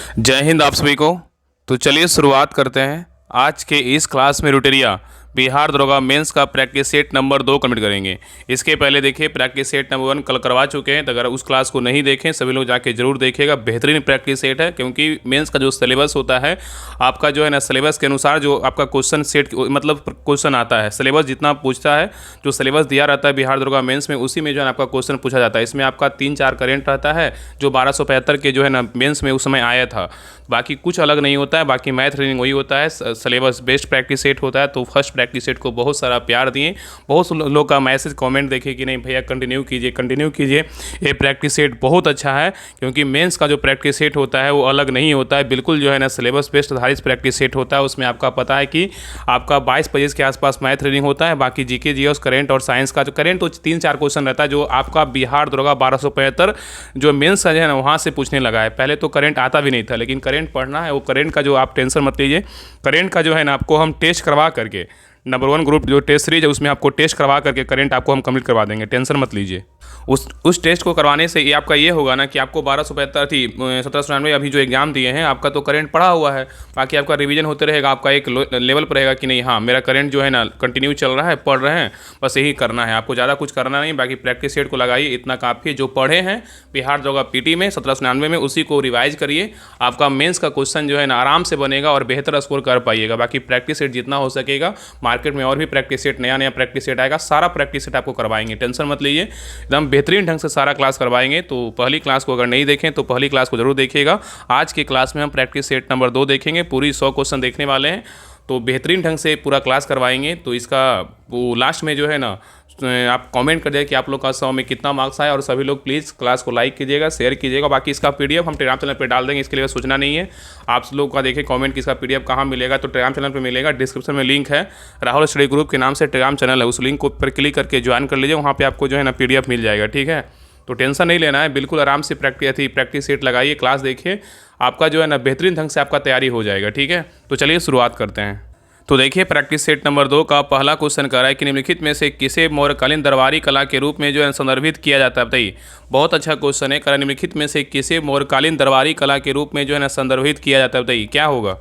जय हिंद आप सभी को। तो चलिए शुरुआत करते हैं। आज के इस क्लास में रुटेरिया बिहार दरोगा मेंस का प्रैक्टिस सेट नंबर 2 कंप्लीट करेंगे। इसके पहले देखिए प्रैक्टिस सेट नंबर 1 कल करवा चुके हैं, तो अगर उस क्लास को नहीं देखें सभी लोग जाके जरूर देखिएगा। बेहतरीन प्रैक्टिस सेट है, क्योंकि मेंस का जो सिलेबस होता है आपका जो है ना, सिलेबस के अनुसार जो आपका क्वेश्चन सेट मतलब क्वेश्चन आता है, सिलेबस जितना पूछता है, जो सिलेबस दिया रहता है बिहार दरोगा मेंस में, उसी में जो है ना आपका क्वेश्चन पूछा जाता है। इसमें आपका 3-4 करेंट रहता है जो 1275 के जो है ना मेंस में उस समय आया था। बाकी कुछ अलग नहीं होता है, बाकी मैथ रीडिंग वही होता है। सिलेबस बेस्ड प्रैक्टिस सेट होता है। तो फर्स्ट प्रैक्टिस सेट को बहुत सारा प्यार दिए। बहुत लोग का मैसेज कमेंट देखे कि नहीं भैया कंटिन्यू कीजिए कंटिन्यू कीजिए, ये प्रैक्टिस सेट बहुत अच्छा है। क्योंकि मेंस का जो प्रैक्टिस सेट होता है वो अलग नहीं होता है, बिल्कुल जो है ना सिलेबस बेस्ड आधारित प्रैक्टिस सेट होता है। उसमें आपका पता है कि आपका 22 पेजेस के आसपास मैथ रीडिंग होता है। बाकी जीके जीएस करेंट और साइंस का जो करेंट तो 3-4 क्वेश्चन रहता है जो आपका बिहार दरोगा 1275 जो मेंस है ना वहाँ से पूछने लगा है। पहले तो करेंट आता भी नहीं था, लेकिन करेंट पढ़ना है। वो करेंट का जो आप टेंशन मत लीजिए, करेंट का जो है ना आपको हम टेस्ट करवा करके नंबर 1 ग्रुप जो टेस्ट सीरीज है उसमें आपको टेस्ट करवा करके करेंट आपको हम कंप्लीट करवा देंगे, टेंशन मत लीजिए। उस टेस्ट को करवाने से ये आपका ये होगा ना कि आपको 1275 थी 1799 अभी जो एग्जाम दिए हैं आपका तो करेंट पढ़ा हुआ है। बाकी आपका रिवीजन होते रहेगा, आपका एक लेवल पर रहेगा कि नहीं हाँ मेरा करेंट जो है ना कंटिन्यू चल रहा है, पढ़ रहे हैं, बस यही करना है। आपको ज़्यादा कुछ करना नहीं। बाकी प्रैक्टिस सेट को लगाइए, इतना काफ़ी। जो पढ़े हैं बिहार दरोगा पीटी में 1799 में उसी को रिवाइज करिए। आपका मेंस का क्वेश्चन जो है ना आराम से बनेगा और बेहतर स्कोर कर पाइएगा। बाकी प्रैक्टिस सेट जितना हो सकेगा, मार्केट में और भी प्रैक्टिस सेट नया प्रैक्टिस सेट आएगा, सारा प्रैक्टिस सेट आपको करवाएंगे, टेंशन मत लीजिए। एकदम बेहतरीन ढंग से सारा क्लास करवाएंगे। तो पहली क्लास को अगर नहीं देखें तो पहली क्लास को जरूर देखिएगा। आज की क्लास में हम प्रैक्टिस सेट नंबर 2 देखेंगे, पूरी 100 क्वेश्चन देखने वाले हैं। तो बेहतरीन ढंग से पूरा क्लास करवाएंगे। तो इसका वो लास्ट में जो है ना आप कमेंट कर दीजिए कि आप लोग का 100 में कितना मार्क्स आया। और सभी लोग प्लीज़ क्लास को लाइक कीजिएगा, शेयर कीजिएगा। बाकी इसका पीडीएफ हम टेलीग्राम चैनल पर डाल देंगे, इसके लिए सोचना नहीं है। आप लोग का देखिए कमेंट कि इसका पीडीएफ कहाँ मिलेगा, तो टेलीग्राम चैनल पर मिलेगा। डिस्क्रिप्शन में लिंक है, राहुल स्टडी ग्रुप के नाम से टेलीग्राम चैनल है, उस लिंक को पर क्लिक करके ज्वाइन कर लीजिए। वहाँ पर आपको जो है ना पीडीएफ मिल जाएगा, ठीक है। तो टेंशन नहीं लेना है, बिल्कुल आराम से प्रैक्टिस सेट लगाइए, क्लास देखिए, आपका जो है ना बेहतरीन ढंग से आपका तैयारी हो जाएगा, ठीक है। तो चलिए शुरुआत करते हैं। तो देखिए प्रैक्टिस सेट नंबर 2 का पहला क्वेश्चन कर रहा है कि निम्नलिखित में से किसे मौर्यकालीन दरबारी कला के रूप में जो है संदर्भित किया जाता है, बताइए। बहुत अच्छा क्वेश्चन है। कर निम्नलिखित में से किसे मौर्यकालीन दरबारी कला के रूप में जो है ना संदर्भित किया जाता है, बताइए क्या होगा।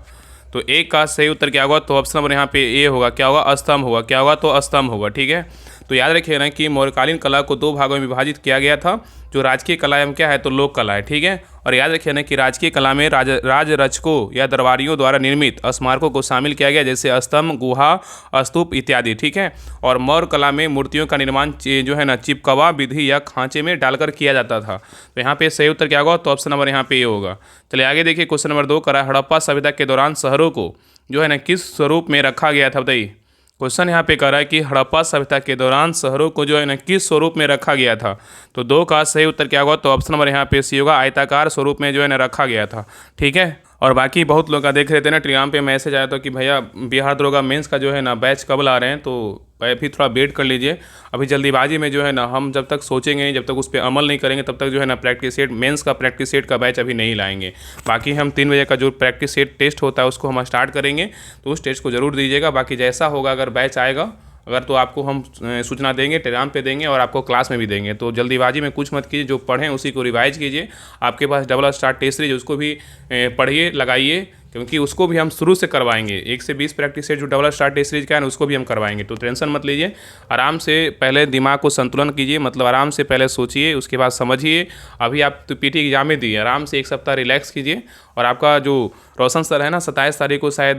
तो एक का सही उत्तर क्या होगा, तो ऑप्शन नंबर यहाँ पे ए होगा। क्या होगा, स्तंभ होगा। क्या होगा, तो स्तंभ होगा, ठीक है। तो याद रखिए ना कि मौर्यकालीन कला को 2 भागों में विभाजित किया गया था। जो राजकीय कला है क्या है, तो लोक कला है, ठीक है। और याद रखिए ना कि राजकीय कला में राज रचकों या दरबारियों द्वारा निर्मित स्मारकों को शामिल किया गया, जैसे स्तंभ, गुहा, स्तूप इत्यादि, ठीक है। और मौर्य कला में मूर्तियों का निर्माण जो है ना चिपकवा विधि या खांचे में डालकर किया जाता था। तो यहाँ पे सही उत्तर क्या होगा, तो ऑप्शन नंबर यहाँ पे ये होगा। चलिए आगे देखिए क्वेश्चन नंबर 2 करा, हड़प्पा सभ्यता के दौरान शहरों को जो है ना किस स्वरूप में रखा गया था, बताइए। क्वेश्चन यहाँ पे कह रहा है कि हड़प्पा सभ्यता के दौरान शहरों को जो है ना किस स्वरूप में रखा गया था। तो 2 का सही उत्तर क्या होगा, तो ऑप्शन नंबर यहाँ पे सी होगा, आयताकार स्वरूप में जो है ना रखा गया था, ठीक है। और बाकी बहुत लोग का देख रहे थे ना टेलीग्राम पे मैसेज आया था कि भैया बिहार दरोगा मेंस का जो है ना बैच कब ला रहे हैं, तो अभी थोड़ा वेट कर लीजिए। अभी जल्दीबाजी में जो है ना हम जब तक सोचेंगे, जब तक उस पर अमल नहीं करेंगे, तब तक जो है ना प्रैक्टिस सेट मेंस का प्रैक्टिस सेट का बैच अभी नहीं लाएंगे। बाकी हम 3 बजे का जो प्रैक्टिस सेट टेस्ट होता है उसको हम स्टार्ट करेंगे, तो उस टेस्ट को जरूर दीजिएगा। बाकी जैसा होगा अगर बैच आएगा अगर तो आपको हम सूचना देंगे, टेलीग्राम पे देंगे और आपको क्लास में भी देंगे। तो जल्दीबाजी में कुछ मत कीजिए, जो पढ़ें उसी को रिवाइज कीजिए। आपके पास डबल स्टार टेस्ट सीरीज उसको भी पढ़िए, लगाइए, क्योंकि उसको भी हम शुरू से करवाएंगे। 1 से 20 प्रैक्टिस सेट जो डबल स्टार टेस्ट सीरीज का है उसको भी हम करवाएंगे। तो टेंशन मत लीजिए, आराम से पहले दिमाग को संतुलन कीजिए, मतलब आराम से पहले सोचिए, उसके बाद समझिए। अभी आप तो पीटी एग्जाम में दिए, आराम से 1 सप्ताह रिलैक्स कीजिए। और आपका जो रोशन सर है ना 27 तारीख को शायद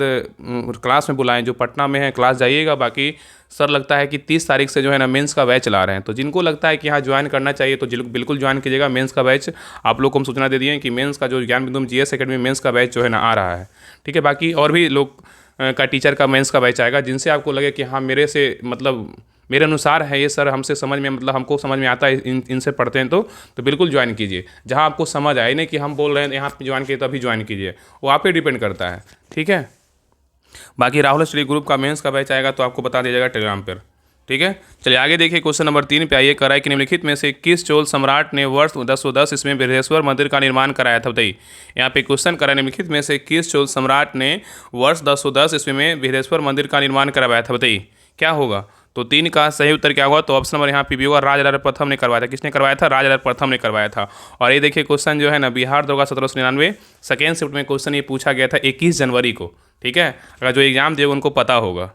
क्लास में बुलाएं, जो पटना में है, क्लास जाइएगा। बाकी सर लगता है कि 30 तारीख से जो है ना मेंस का बैच चला रहे हैं। तो जिनको लगता है कि यहाँ ज्वाइन करना चाहिए तो बिल्कुल ज्वाइन कीजिएगा मेंस का बैच। आप लोग को हम सूचना दे दिए कि मेंस का जो ज्ञान बिंदु जीएस एकेडमी मेंस का बैच जो है ना आ रहा है, ठीक है। बाकी और भी लोग का टीचर का मेंस का बैच आएगा, जिनसे आपको लगे कि हाँ मेरे से मतलब मेरे अनुसार है ये सर, हमसे समझ में मतलब हमको समझ में आता है, इनसे पढ़ते हैं तो बिल्कुल ज्वाइन कीजिए। जहाँ आपको समझ आए, नहीं कि हम बोल रहे हैं यहाँ पे ज्वाइन कीजिए तो अभी ज्वाइन कीजिए, वो आप पे डिपेंड करता है, ठीक है। बाकी राहुल स्टडी ग्रुप का मेंस का बैच आएगा तो आपको बता दिया जाएगा टेलीग्राम पर, ठीक है। चलिए आगे देखिए क्वेश्चन नंबर 3 पे आइए। कराए कि निम्नलिखित में से किस चोल सम्राट ने वर्ष 1010 इसमें बृहदेश्वर मंदिर का निर्माण कराया था, बताइए। यहाँ पे क्वेश्चन करा, निम्नलिखित में से किस चोल सम्राट ने वर्ष 1010 ईस्वी में बृहदेश्वर मंदिर का निर्माण करवाया था, बताइए क्या होगा। तो 3 का सही उत्तर क्या होगा? तो ऑप्शन नंबर यहाँ पे भी होगा, राजाराम प्रथम ने करवाया था। किसने करवाया था? राजाराम प्रथम ने करवाया था। और ये देखिए क्वेश्चन जो है ना, बिहार दरोगा 1799 सेकेंड शिफ्ट में क्वेश्चन ये पूछा गया था 21 जनवरी को। ठीक है, अगर जो एग्जाम दिए उनको पता होगा।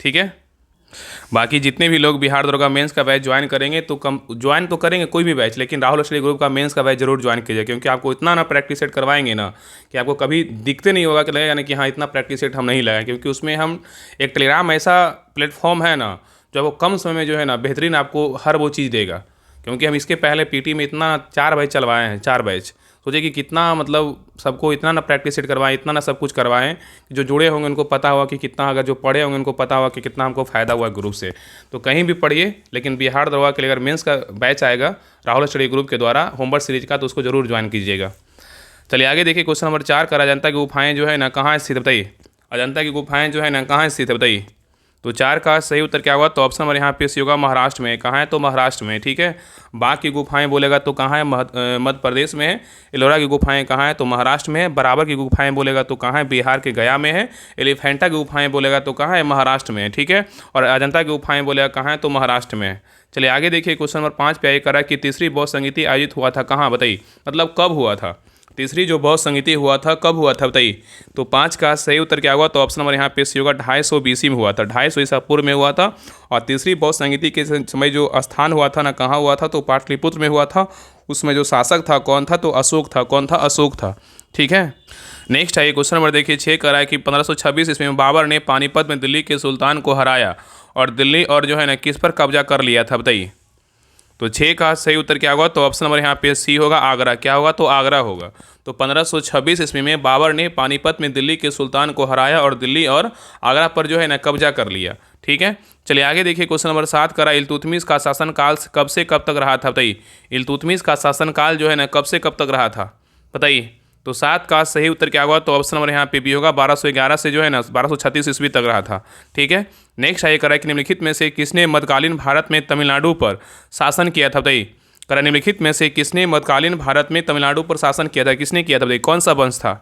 ठीक है, बाकी जितने भी लोग बिहार दरोगा मेंस का बैच ज्वाइन करेंगे तो ज्वाइन तो करेंगे कोई भी बैच, लेकिन राहुल स्टडी ग्रुप का मेंस का बैच जरूर ज्वाइन कीजिए, क्योंकि आपको इतना ना प्रैक्टिस सेट करवाएंगे ना कि आपको कभी दिखते नहीं होगा कि लगेगा ना कि हाँ इतना प्रैक्टिस सेट हम नहीं लगाए, क्योंकि उसमें हम एक टेलीग्राम ऐसा प्लेटफॉर्म है ना जो आपको कम समय में जो है ना बेहतरीन आपको हर वो चीज़ देगा। क्योंकि हम इसके पहले पीटी में इतना 4 बैच चलवाए हैं, 4 बैच। सोचिए कि कितना मतलब सबको इतना ना प्रैक्टिस सेट करवाएं, इतना ना सब कुछ करवाएं कि जो जुड़े होंगे उनको पता होगा कि कितना, अगर जो पढ़े होंगे उनको पता होगा कि कितना हमको फ़ायदा हुआ ग्रुप से। तो कहीं भी पढ़िए, लेकिन बिहार दरोगा के लिए अगर मेंस का बैच आएगा राहुल स्टडी ग्रुप के द्वारा होमवर्क सीरीज का, तो उसको जरूर ज्वाइन कीजिएगा। चलिए आगे देखिए, क्वेश्चन नंबर 4 का, अजंता की गुफाएँ जो है ना कहाँ स्थित, बताइए। अजंता की गुफाएँ जो है ना कहाँ स्थित है, बताइए। तो 4 का सही उत्तर क्या होगा? तो ऑप्शन नंबर यहाँ पे सी होगा, महाराष्ट्र में। कहाँ है? तो महाराष्ट्र में। ठीक है, बाघ की गुफाएं बोलेगा तो कहाँ है? मध्य प्रदेश में है। एलोरा की गुफाएं कहाँ है? तो महाराष्ट्र में है। बराबर की गुफाएं बोलेगा तो कहाँ है? बिहार के गया में है। एलिफेंटा की गुफाएं बोलेगा तो कहाँ है? महाराष्ट्र में है। ठीक है, और अजंता की गुफाएं बोलेगा कहाँ है? तो महाराष्ट्र में है। चलिए आगे देखिए, क्वेश्चन नंबर 5 पे आइए करा कि तीसरी बौद्ध संगीति आयोजित हुआ था कहाँ, बताइए। मतलब कब हुआ था? तीसरी जो बौद्ध संगीति हुआ था कब हुआ था, बताइए। तो 5 का सही उत्तर क्या होगा? तो ऑप्शन नंबर यहाँ पे सी होगा, 250 BC में हुआ था। 250 ईसा पूर्व में हुआ था। और तीसरी बौद्ध संगीति के समय जो स्थान हुआ था ना, कहाँ हुआ था? तो पाटलिपुत्र में हुआ था। उसमें जो शासक था कौन था? तो अशोक था। कौन था? अशोक था। ठीक है, नेक्स्ट है क्वेश्चन नंबर देखिए 6 का है कि 1526 ईस्वी में बाबर ने पानीपत में दिल्ली के सुल्तान को हराया और दिल्ली और जो है ना किस पर कब्जा कर लिया था, बताइए। तो 6 का सही उत्तर क्या होगा? तो ऑप्शन नंबर यहाँ पे सी होगा, आगरा। क्या होगा? तो आगरा होगा। तो 1526 ईस्वी में बाबर ने पानीपत में दिल्ली के सुल्तान को हराया और दिल्ली और आगरा पर जो है ना कब्जा कर लिया। ठीक है, चलिए आगे देखिए, क्वेश्चन नंबर 7 करा, इल्तुतमिश का शासनकाल कब से कब तक रहा था, बताइए। इल्तुतमिश का शासनकाल जो है ना कब से कब तक रहा था, बताइए। तो 7 का सही उत्तर क्या होगा? तो ऑप्शन नंबर यहाँ पे भी होगा, 1211 से जो है ना 1236 ईस्वी तक रहा था। ठीक है, नेक्स्ट आइए करा कि निम्नलिखित में से किसने मध्यकालीन भारत में तमिलनाडु पर शासन किया था, बताइए। करा निम्नलिखित में से किसने मध्यकालीन भारत में तमिलनाडु पर शासन किया था? किसने किया था, बताइए। कौन सा वंश था?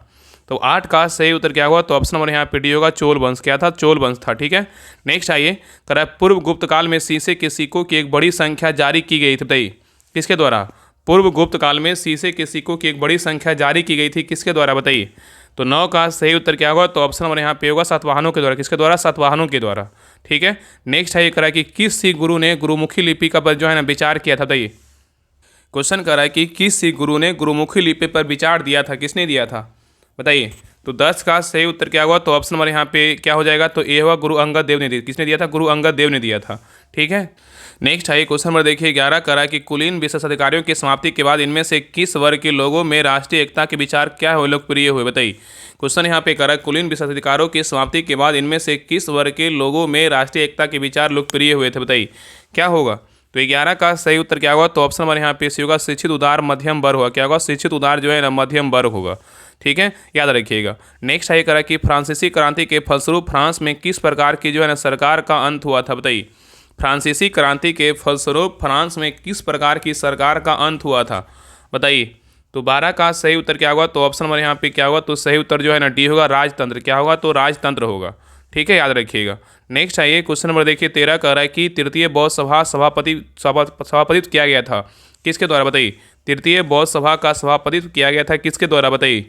तो 8 का सही उत्तर क्या होगा? तो ऑप्शन नंबर यहाँ पे डी होगा, चोल वंश। क्या था? चोल वंश था। ठीक है, नेक्स्ट आइए करा, पूर्व गुप्त काल में शीशे के सिक्कों की एक बड़ी संख्या जारी की गई थी, बताइए। किसके द्वारा? पूर्व गुप्त काल में शीशे के सिक्कों की एक बड़ी संख्या जारी की गई थी, किसके द्वारा, बताइए। तो 9 का सही उत्तर क्या होगा? तो ऑप्शन नंबर यहाँ पे होगा, सातवाहनों के द्वारा। किसके द्वारा? सातवाहनों के द्वारा। ठीक है, नेक्स्ट है ये करा कि किस सिख गुरु ने गुरुमुखी लिपि का पर जो है ना विचार किया था, बताइए। क्वेश्चन कर रहा है कि किस सिख गुरु ने गुरुमुखी लिपि पर विचार दिया था? किसने दिया था, बताइए। तो 10 का सही उत्तर क्या होगा? तो ऑप्शन नंबर यहाँ पे क्या हो जाएगा? तो ए होगा, गुरु अंगद देव ने दिया। किसने दिया था? गुरु अंगद देव ने दिया था। ठीक है, नेक्स्ट है क्वेश्चन नंबर देखिए 11 करा कि कुलीन विशेष अधिकारियों की समाप्ति के बाद इनमें से किस वर्ग के लोगों में राष्ट्रीय एकता के विचार क्या हुए, लोकप्रिय हुए, बताइए। क्वेश्चन यहाँ पे करा, कुलीन विशेष अधिकारों की समाप्ति के बाद इनमें से किस वर्ग के लोगों में राष्ट्रीय एकता के विचार लोकप्रिय हुए थे, बताइए। क्या होगा? तो 11 का सही उत्तर क्या होगा? तो ऑप्शन नंबर यहाँ पे सी होगा, शिक्षित उदार मध्यम वर्ग होगा। क्या होगा? शिक्षित उदार जो है ना मध्यम वर्ग होगा। ठीक है, याद रखिएगा। नेक्स्ट है करा कि फ्रांसीसी क्रांति के फलस्वरूप फ्रांस में किस प्रकार की जो है ना सरकार का अंत हुआ था, बताइए। फ्रांसीसी क्रांति के फलस्वरूप फ्रांस में किस प्रकार की सरकार का अंत हुआ था, बताइए। तो 12 का सही उत्तर क्या होगा? तो ऑप्शन नंबर यहाँ पे क्या होगा? तो सही उत्तर जो है ना डी होगा, राजतंत्र। क्या होगा? तो राजतंत्र होगा। ठीक है, याद रखिएगा। नेक्स्ट आइए क्वेश्चन नंबर देखिए 13 कह रहा है कि तृतीय बौद्ध सभा सभापतित्व किया गया था, किसके द्वारा, बताइए। तृतीय बौद्ध सभा का सभापतित्व किया गया था, किसके द्वारा, बताइए।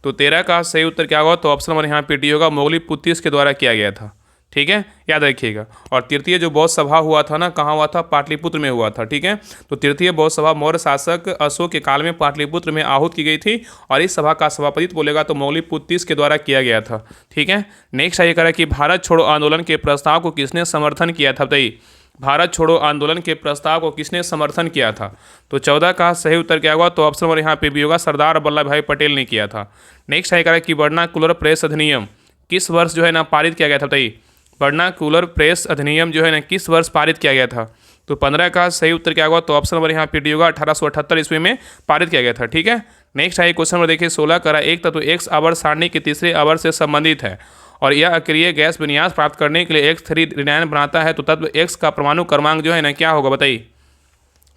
तो 13 का सही उत्तर क्या होगा? तो ऑप्शन नंबर यहाँ पे डी होगा, मोगलीपुत्तीस के द्वारा किया गया था। ठीक है, याद रखिएगा। और तृतीय जो बौद्ध सभा हुआ था ना, कहाँ हुआ था? पाटलिपुत्र में हुआ था। ठीक है, तो तृतीय बौद्ध सभा मौर्य शासक अशोक के काल में पाटलिपुत्र में आहूत की गई थी और इस सभा का सभापतित्व बोलेगा तो मोगलीपुत्तीस के द्वारा किया गया था। ठीक है, नेक्स्ट आइए करा कि भारत छोड़ो आंदोलन के प्रस्ताव को किसने समर्थन किया था, बताइए। भारत छोड़ो आंदोलन के प्रस्ताव को किसने समर्थन किया था? तो 14 का सही उत्तर क्या होगा? तो ऑप्शन नंबर यहाँ पे भी होगा, सरदार वल्लभ भाई पटेल ने किया था। नेक्स्ट आइए करा कि वर्नाकुलर प्रेस अधिनियम किस वर्ष जो है ना पारित किया गया था, बताइए। वर्नाकुलर प्रेस अधिनियम जो है ना किस वर्ष पारित किया गया था? तो 15 का सही उत्तर क्या होगा? तो ऑप्शन नंबर यहाँ पे डी होगा, 1878 ईस्वी में पारित किया गया था। ठीक है, नेक्स्ट आइए क्वेश्चन नंबर देखिए 16 करा, एक तत्व एक्स आवर्त सारणी के तीसरे आवर्त से संबंधित है और यह अक्रिय गैस विन्यास प्राप्त करने के लिए X3 ऋणायन बनाता है, तो तत्व एक्स का परमाणु क्रमांक जो है ना क्या होगा, बताइए।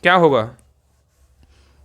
क्या होगा?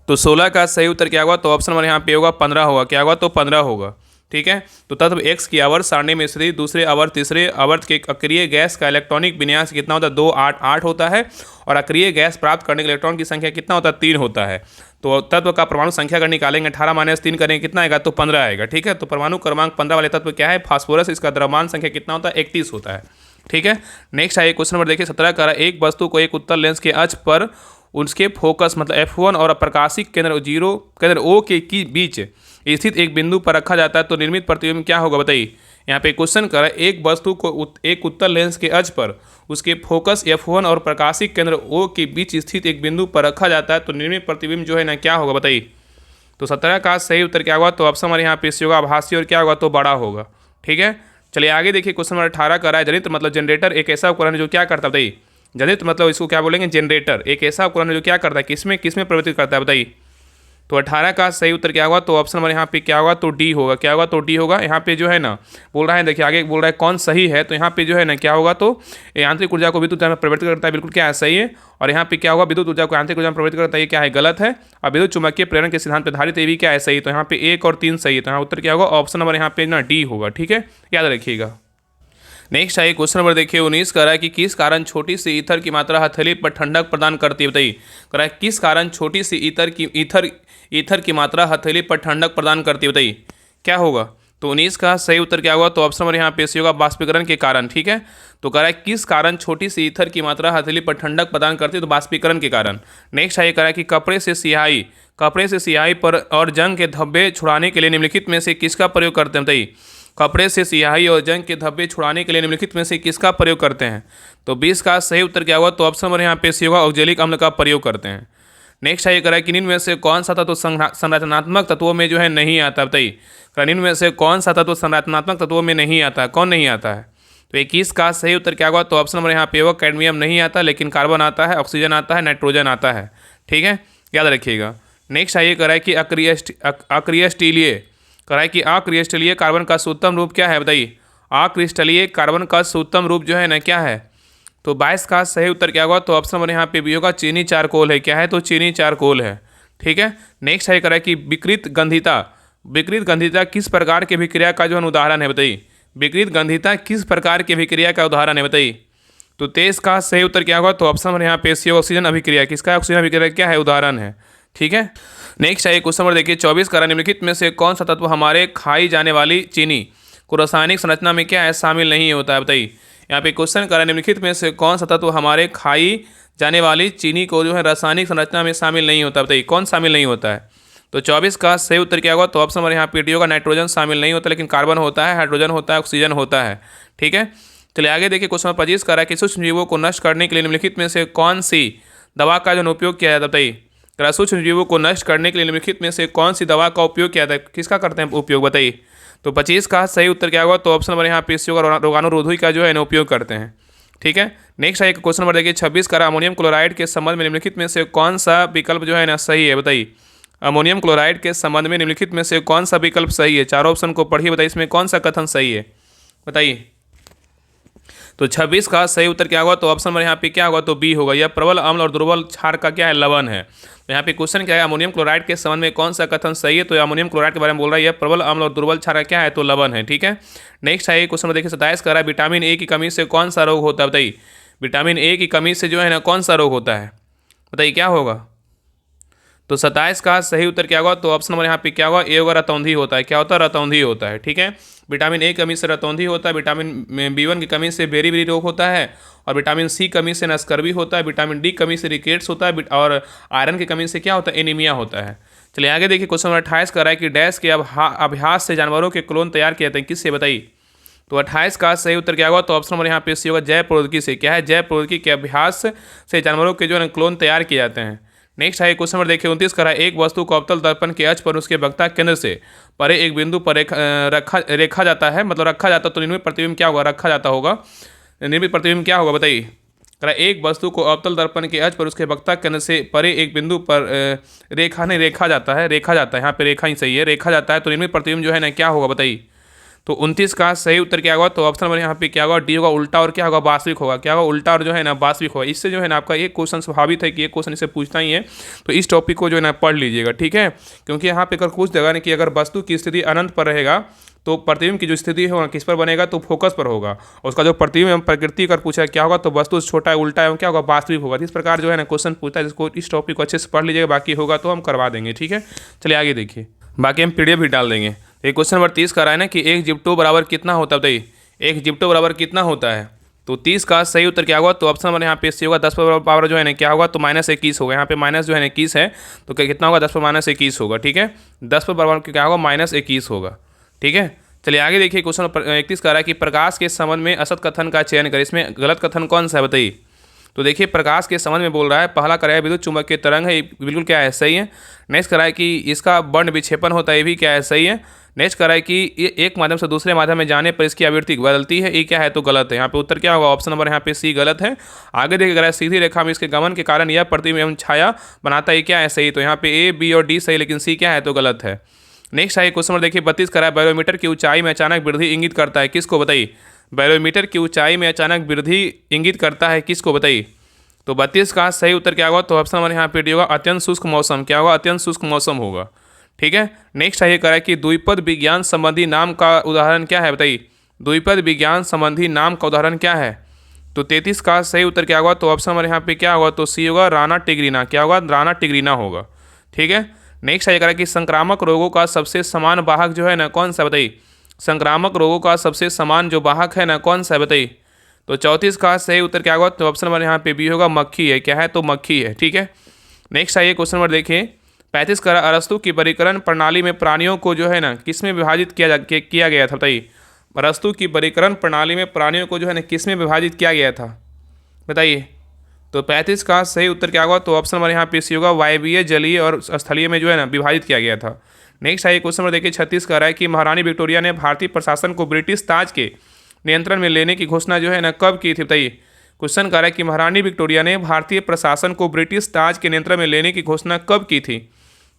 तो 16 का सही उत्तर क्या होगा? तो ऑप्शन नंबर यहाँ पे होगा 15 होगा। क्या होगा? तो 15 होगा। ठीक है। तो तत्व X की आवर्त सारणी में स्थित दूसरे आवर्त तीसरे आवर्त के अक्रिय गैस का इलेक्ट्रॉनिक विन्यास कितना होता है, 2 8 8 होता है, और अक्रिय गैस प्राप्त करने के इलेक्ट्रॉन की संख्या कितना होता है, 3 होता है। तो तत्व का परमाणु संख्या अगर निकालेंगे 18 - 3 करेंगे कितना आएगा, तो 15 आएगा, ठीक है। तो परमाणु क्रमांक 15 वाले तत्व क्या है, फास्फोरस, इसका द्रव्यमान संख्या कितना होता है, 31 होता है, ठीक है। नेक्स्ट आइए क्वेश्चन नंबर देखिए 17 का, एक वस्तु को एक उत्तल लेंस के अक्ष पर उसके फोकस मतलब F1 और प्रकाशिक केंद्र केंद्र O के बीच स्थित एक बिंदु पर रखा जाता है तो निर्मित प्रतिबिंब क्या होगा, बताइए। यहाँ पे क्वेश्चन कर रहा है एक वस्तु को एक उत्तल लेंस के अक्ष पर उसके फोकस F1 और प्रकाशिक केंद्र O के बीच स्थित एक बिंदु पर रखा जाता है तो निर्मित प्रतिबिंब जो है ना क्या होगा, बताइए। तो 17 का सही उत्तर क्या होगा, तो ऑप्शन हमारे यहाँ पे होगा आभासी, और क्या होगा, तो बड़ा होगा, ठीक है। चलिए आगे देखिए क्वेश्चन नंबर 18 का रहा है जनित्र मतलब जनरेटर एक ऐसा उपकरण है जो क्या करता है, बताइए। जनित्र मतलब इसको क्या बोलेंगे, जनरेटर, एक ऐसा उपकरण है जो क्या करता है, किसमें प्रवृत्ति करता है, बताइए। तो 18 का सही उत्तर क्या होगा, तो ऑप्शन नंबर यहाँ पे क्या होगा, तो डी होगा, क्या होगा, तो डी होगा। यहाँ पे जो है ना बोल रहा है, देखिए आगे बोल रहा है कौन सही है, तो यहाँ पे जो है ना क्या होगा, तो यांत्रिक ऊर्जा को विद्युत ऊर्जा में परिवर्तित करता है, बिल्कुल क्या है, सही है। और यहाँ पे क्या होगा, विद्युत ऊर्जा को यांत्रिक ऊर्जा में परिवर्तित करता है, ये क्या है, गलत है। और विद्युत चुम्बकीय प्रेरण के सिद्धांत पर आधारित ये भी क्या है, सही। तो यहाँ पे 1 और 3 सही है, तो यहाँ उत्तर क्या होगा, ऑप्शन नंबर यहाँ पे ना डी होगा, ठीक है, याद रखिएगा। नेक्स्ट आइए क्वेश्चन नंबर देखिए 19 कर रहा है कि किस कारण छोटी सी ईथर की मात्रा हथेली पर ठंडक प्रदान करती है, बताइए। कर रहा है किस कारण छोटी सी ईथर की मात्रा हथेली पर ठंडक प्रदान करती है, बताइए, क्या होगा। तो 19 का सही उत्तर क्या होगा, तो ऑप्शन नंबर यहाँ पे होगा बाष्पीकरण के कारण, ठीक है। तो कह रहा है किस कारण छोटी सी ईथर की मात्रा हथेली पर ठंडक प्रदान करती है, तो बाष्पीकरण के कारण। नेक्स्ट आइए कह रहा है कि कपड़े से स्याही पर और जंग के धब्बे छुड़ाने के लिए निम्नलिखित में से किसका प्रयोग करते हैं, बताइए। कपड़े से स्याही और जंग के धब्बे छुड़ाने के लिए निम्नलिखित में से किसका प्रयोग करते हैं। तो 20 का सही उत्तर क्या होगा, तो ऑप्शन नंबर यहाँ पे होगा ऑक्जेलिक अम्ल का प्रयोग करते हैं। नेक्स्ट आइए करा कि निम्न में से कौन सा तत्व संरचनात्मक तत्वों में जो है नहीं आता, बताइए। निम्न में से कौन सा तत्व संरचनात्मक तत्वों में नहीं आता, कौन नहीं आता है। तो 21 का सही उत्तर क्या होगा, तो ऑप्शन नंबर यहाँ पे होगा कैडमियम नहीं आता, लेकिन कार्बन आता है, ऑक्सीजन आता है, नाइट्रोजन आता है, ठीक है, याद रखिएगा। नेक्स्ट आइए करा कि अक्रिस्टलीय कार्बन का सूत्रम रूप क्या है, बताइए। अक्रिस्टलीय कार्बन का सूत्रम रूप जो है ना क्या है। तो 22 का सही उत्तर क्या होगा, तो ऑप्शन नंबर यहाँ पे भी होगा चीनी चारकोल है, क्या है, तो चीनी चारकोल है, ठीक है। नेक्स्ट है करा कि विकृत गंधिता किस प्रकार के अभिक्रिया का जो है उदाहरण है, बताइए। विकृत गंधिता किस प्रकार की अभिक्रिया का उदाहरण है, बताइए। तो 23 का सही उत्तर क्या होगा, तो ऑप्शन नंबर यहाँ पे ऑक्सीजन अभिक्रिया, किसका ऑक्सीजन अभिक्रिया क्या है, उदाहरण है, ठीक है। नेक्स्ट आइए क्वेश्चन नंबर देखिए 24 का निम्नलिखित में से कौन सा तत्व हमारे खाई जाने वाली चीनी को रासायनिक संरचना में क्या है, शामिल नहीं होता है, बताइए। यहाँ पे क्वेश्चन करा निम्नलिखित में से कौन सा तत्व हमारे खाई जाने वाली चीनी को जो है रासायनिक संरचना में शामिल नहीं होता, बताइए, कौन शामिल नहीं होता है। तो 24 का सही उत्तर क्या होगा, तो ऑप्शन नंबर यहाँ पे होगा नाइट्रोजन शामिल नहीं होता, लेकिन कार्बन होता है, हाइड्रोजन होता है, ऑक्सीजन होता है, ठीक है। चलिए आगे देखिए क्वेश्चन नंबर 25 करा कि सूक्ष्म जीवों को नष्ट करने के लिए निम्नलिखित में से कौन सी दवा का जो उपयोग किया जाता है, बताइए। सूक्ष्म जीवों को नष्ट करने के लिए निम्नलिखित में से कौन सी दवा का उपयोग किया जाता है, किसका करते हैं उपयोग, बताइए। तो 25 का सही उत्तर क्या होगा, तो ऑप्शन नंबर यहाँ पे होगा रोगाणुरोधी का जो है ना उपयोग करते हैं, ठीक है। नेक्स्ट आइए क्वेश्चन नंबर देखिए 26 का अमोनियम क्लोराइड के संबंध में निम्नलिखित में से कौन सा विकल्प जो है ना सही है, बताइए। अमोनियम क्लोराइड के संबंध में निम्नलिखित में से कौन सा विकल्प सही है, चारों ऑप्शन को पढ़िए, बताइए इसमें कौन सा कथन सही है, बताइए। तो 26 का सही उत्तर क्या होगा, तो ऑप्शन नंबर यहाँ पे क्या होगा, तो बी होगा, यह प्रबल अम्ल और दुर्बल क्षार का क्या है, लवण है। तो यहाँ पे क्वेश्चन क्या है, अमोनियम क्लोराइड के संबंध में कौन सा कथन सही है, तो अमोनियम क्लोराइड के बारे में बोल रहा है, यह प्रबल अम्ल और दुर्बल क्षार का क्या है, तो लवण है, ठीक है। नेक्स्ट है क्वेश्चन में देखिए 27 का रहा है विटामिन ए की कमी से कौन सा रोग होता है, बताइए। विटामिन ए की कमी से जो है ना कौन सा रोग होता है, बताइए, क्या होगा। तो 27 का सही उत्तर क्या होगा, तो ऑप्शन नंबर यहाँ पे क्या होगा, ए होगा रतौंधी होता है, क्या होता है, रतौंधी होता है, ठीक है। विटामिन ए कमी से रतौंधी होता है, विटामिन B1 की कमी से बेरी रोग होता है, और विटामिन सी कमी से नस्कर्वी होता है, विटामिन डी कमी से रिकेट्स होता है, और आयरन की कमी से क्या होता है, एनीमिया होता है। चलिए आगे देखिए क्वेश्चन नंबर 28 का रहा है कि डैश के अभ्यास से जानवरों के क्लोन तैयार किए जाते हैं, किससे, बताइए। तो 28 का सही उत्तर क्या होगा, तो ऑप्शन नंबर यहाँ पे होगा जैव प्रौद्योगिकी से, क्या है, जैव प्रौद्योगिकी के अभ्यास से जानवरों के जो है क्लोन तैयार किए जाते हैं। नेक्स्ट है क्वेश्चन नंबर देखिए 29 का है एक वस्तु को अवतल दर्पण के अक्ष पर उसके वक्ता केंद्र से परे एक बिंदु पर रखा जाता है, मतलब रखा जाता, तो निर्मित प्रतिबिंब क्या होगा, रखा जाता होगा, निर्मित प्रतिबिंब क्या होगा, बताइए। एक वस्तु को अवतल दर्पण के अक्ष पर उसके वक्ता केंद्र से परे एक बिंदु पर रेखा जाता है, यहाँ पे रेखा ही सही है, रेखा जाता है, तो निर्मित प्रतिबिंब जो है ना क्या होगा, बताइए। तो 29 का सही उत्तर क्या होगा, तो ऑप्शन नंबर यहाँ पे क्या होगा, डी होगा, उल्टा और क्या होगा, वास्तविक होगा। क्या होगा, उल्टा और जो है ना वास्तविक होगा। इससे जो है ना आपका एक क्वेश्चन स्वाभाविक है कि एक क्वेश्चन इससे पूछना ही है, तो इस टॉपिक को जो है ना पढ़ लीजिएगा, ठीक है। क्योंकि यहाँ पे अगर पूछ देगा ना कि अगर वस्तु की स्थिति अनंत पर रहेगा तो प्रतिबिंब की जो स्थिति है वो किस पर बनेगा, तो फोकस पर होगा। और उसका जो प्रतिबिंब एवं प्रकृति कर पूछा क्या होगा, तो वस्तु छोटा है, उल्टा एवं क्या होगा, वास्तविक होगा। इस प्रकार जो है ना क्वेश्चन पूछता है, जिसको इस टॉपिक को अच्छे से पढ़ लीजिएगा, बाकी होगा तो हम करवा देंगे, ठीक है। चलिए आगे देखिए, बाकी हम पीडीएफ भी डाल देंगे। ये क्वेश्चन नंबर 30 का रहा है ना कि 1 जिप्टो बराबर कितना होता है, बताइए 1 जिप्टो बराबर कितना होता है। तो 30 का सही उत्तर क्या होगा, तो ऑप्शन नंबर यहाँ पे सी होगा, 10 पर पावर जो है ना क्या होगा, तो -21 होगा। यहाँ पे माइनस जो है ना 21 है, तो कितना होगा, 10 पर -21 होगा, ठीक है। 10 पर पावर क्या होगा, -21 होगा, ठीक है। चलिए आगे देखिए, क्वेश्चन 31 का रहा है कि प्रकाश के संबंध में असत कथन का चयन करें। इसमें गलत कथन कौन सा है, बताइए। तो देखिए प्रकाश के संबंध में बोल रहा है, पहला कराया विद्युत चुंबकीय तरंग है, बिल्कुल क्या है, सही है। नेक्स्ट कराया कि इसका वर्ण विक्षेपण होता है, ये भी क्या है, सही है। नेक्स्ट कराया कि ये एक माध्यम से दूसरे माध्यम में जाने पर इसकी आवृत्ति बदलती है, ये क्या है, तो गलत है। यहाँ पे उत्तर क्या होगा, ऑप्शन नंबर यहाँ पे सी गलत है। आगे देखिए कराया सीधी रेखा में इसके गमन के कारण यह प्रतिबिंब एवं छाया बनाता है, ये क्या है, सही। तो यहाँ पे ए, बी और डी सही, लेकिन सी क्या है, तो गलत है। नेक्स्ट आइए क्वेश्चन नंबर देखिए 32 कराया, बैरोमीटर की ऊंचाई में अचानक वृद्धि इंगित करता है, किसको, बताइए। बैरोमीटर की ऊंचाई में अचानक वृद्धि इंगित करता है, किसको, बताइए। तो 32 का सही उत्तर क्या होगा, तो ऑप्शन नंबर यहाँ पे डी होगा, अत्यंत शुष्क मौसम। क्या होगा, अत्यंत शुष्क मौसम होगा, ठीक है। नेक्स्ट आइए करा कि द्विपद विज्ञान संबंधी नाम का उदाहरण क्या है, बताइए। द्विपद विज्ञान संबंधी नाम का उदाहरण क्या है। तो 33 का सही उत्तर क्या होगा, तो ऑप्शन नंबर यहाँ पे क्या होगा, तो सी होगा, राना टिग्रीना। क्या होगा, राना टिग्रीना होगा, ठीक है। नेक्स्ट आइए करा कि संक्रामक रोगों का सबसे समान वाहक जो है ना कौन सा, बताइए। संक्रामक रोगों का सबसे समान जो वाहक है ना कौन सा है, बताइए। तो 34 का सही उत्तर क्या होगा, तो ऑप्शन नंबर यहाँ पे बी होगा, मक्खी है। क्या है, तो मक्खी है, ठीक है। नेक्स्ट आइए क्वेश्चन नंबर देखिए 35 का, अरस्तु की वर्गीकरण प्रणाली में प्राणियों को जो है ना किस में विभाजित किया गया था, बताइए। अरस्तु की वर्गीकरण प्रणाली में प्राणियों को जो है ना किस में विभाजित किया गया था, बताइए। तो 35 का सही उत्तर क्या होगा, तो ऑप्शन नंबर यहाँ पे सी होगा, वायवीय, जलीय और स्थलीय में जो है ना विभाजित किया गया था। नेक्स्ट आइए क्वेश्चन नंबर देखिए 36 का रहा है कि महारानी विक्टोरिया ने भारतीय प्रशासन को ब्रिटिश ताज के नियंत्रण में लेने की घोषणा जो है ना कब की थी, बताइए। क्वेश्चन कर रहा है कि महारानी विक्टोरिया ने भारतीय प्रशासन को ब्रिटिश ताज के नियंत्रण में लेने की घोषणा कब की थी।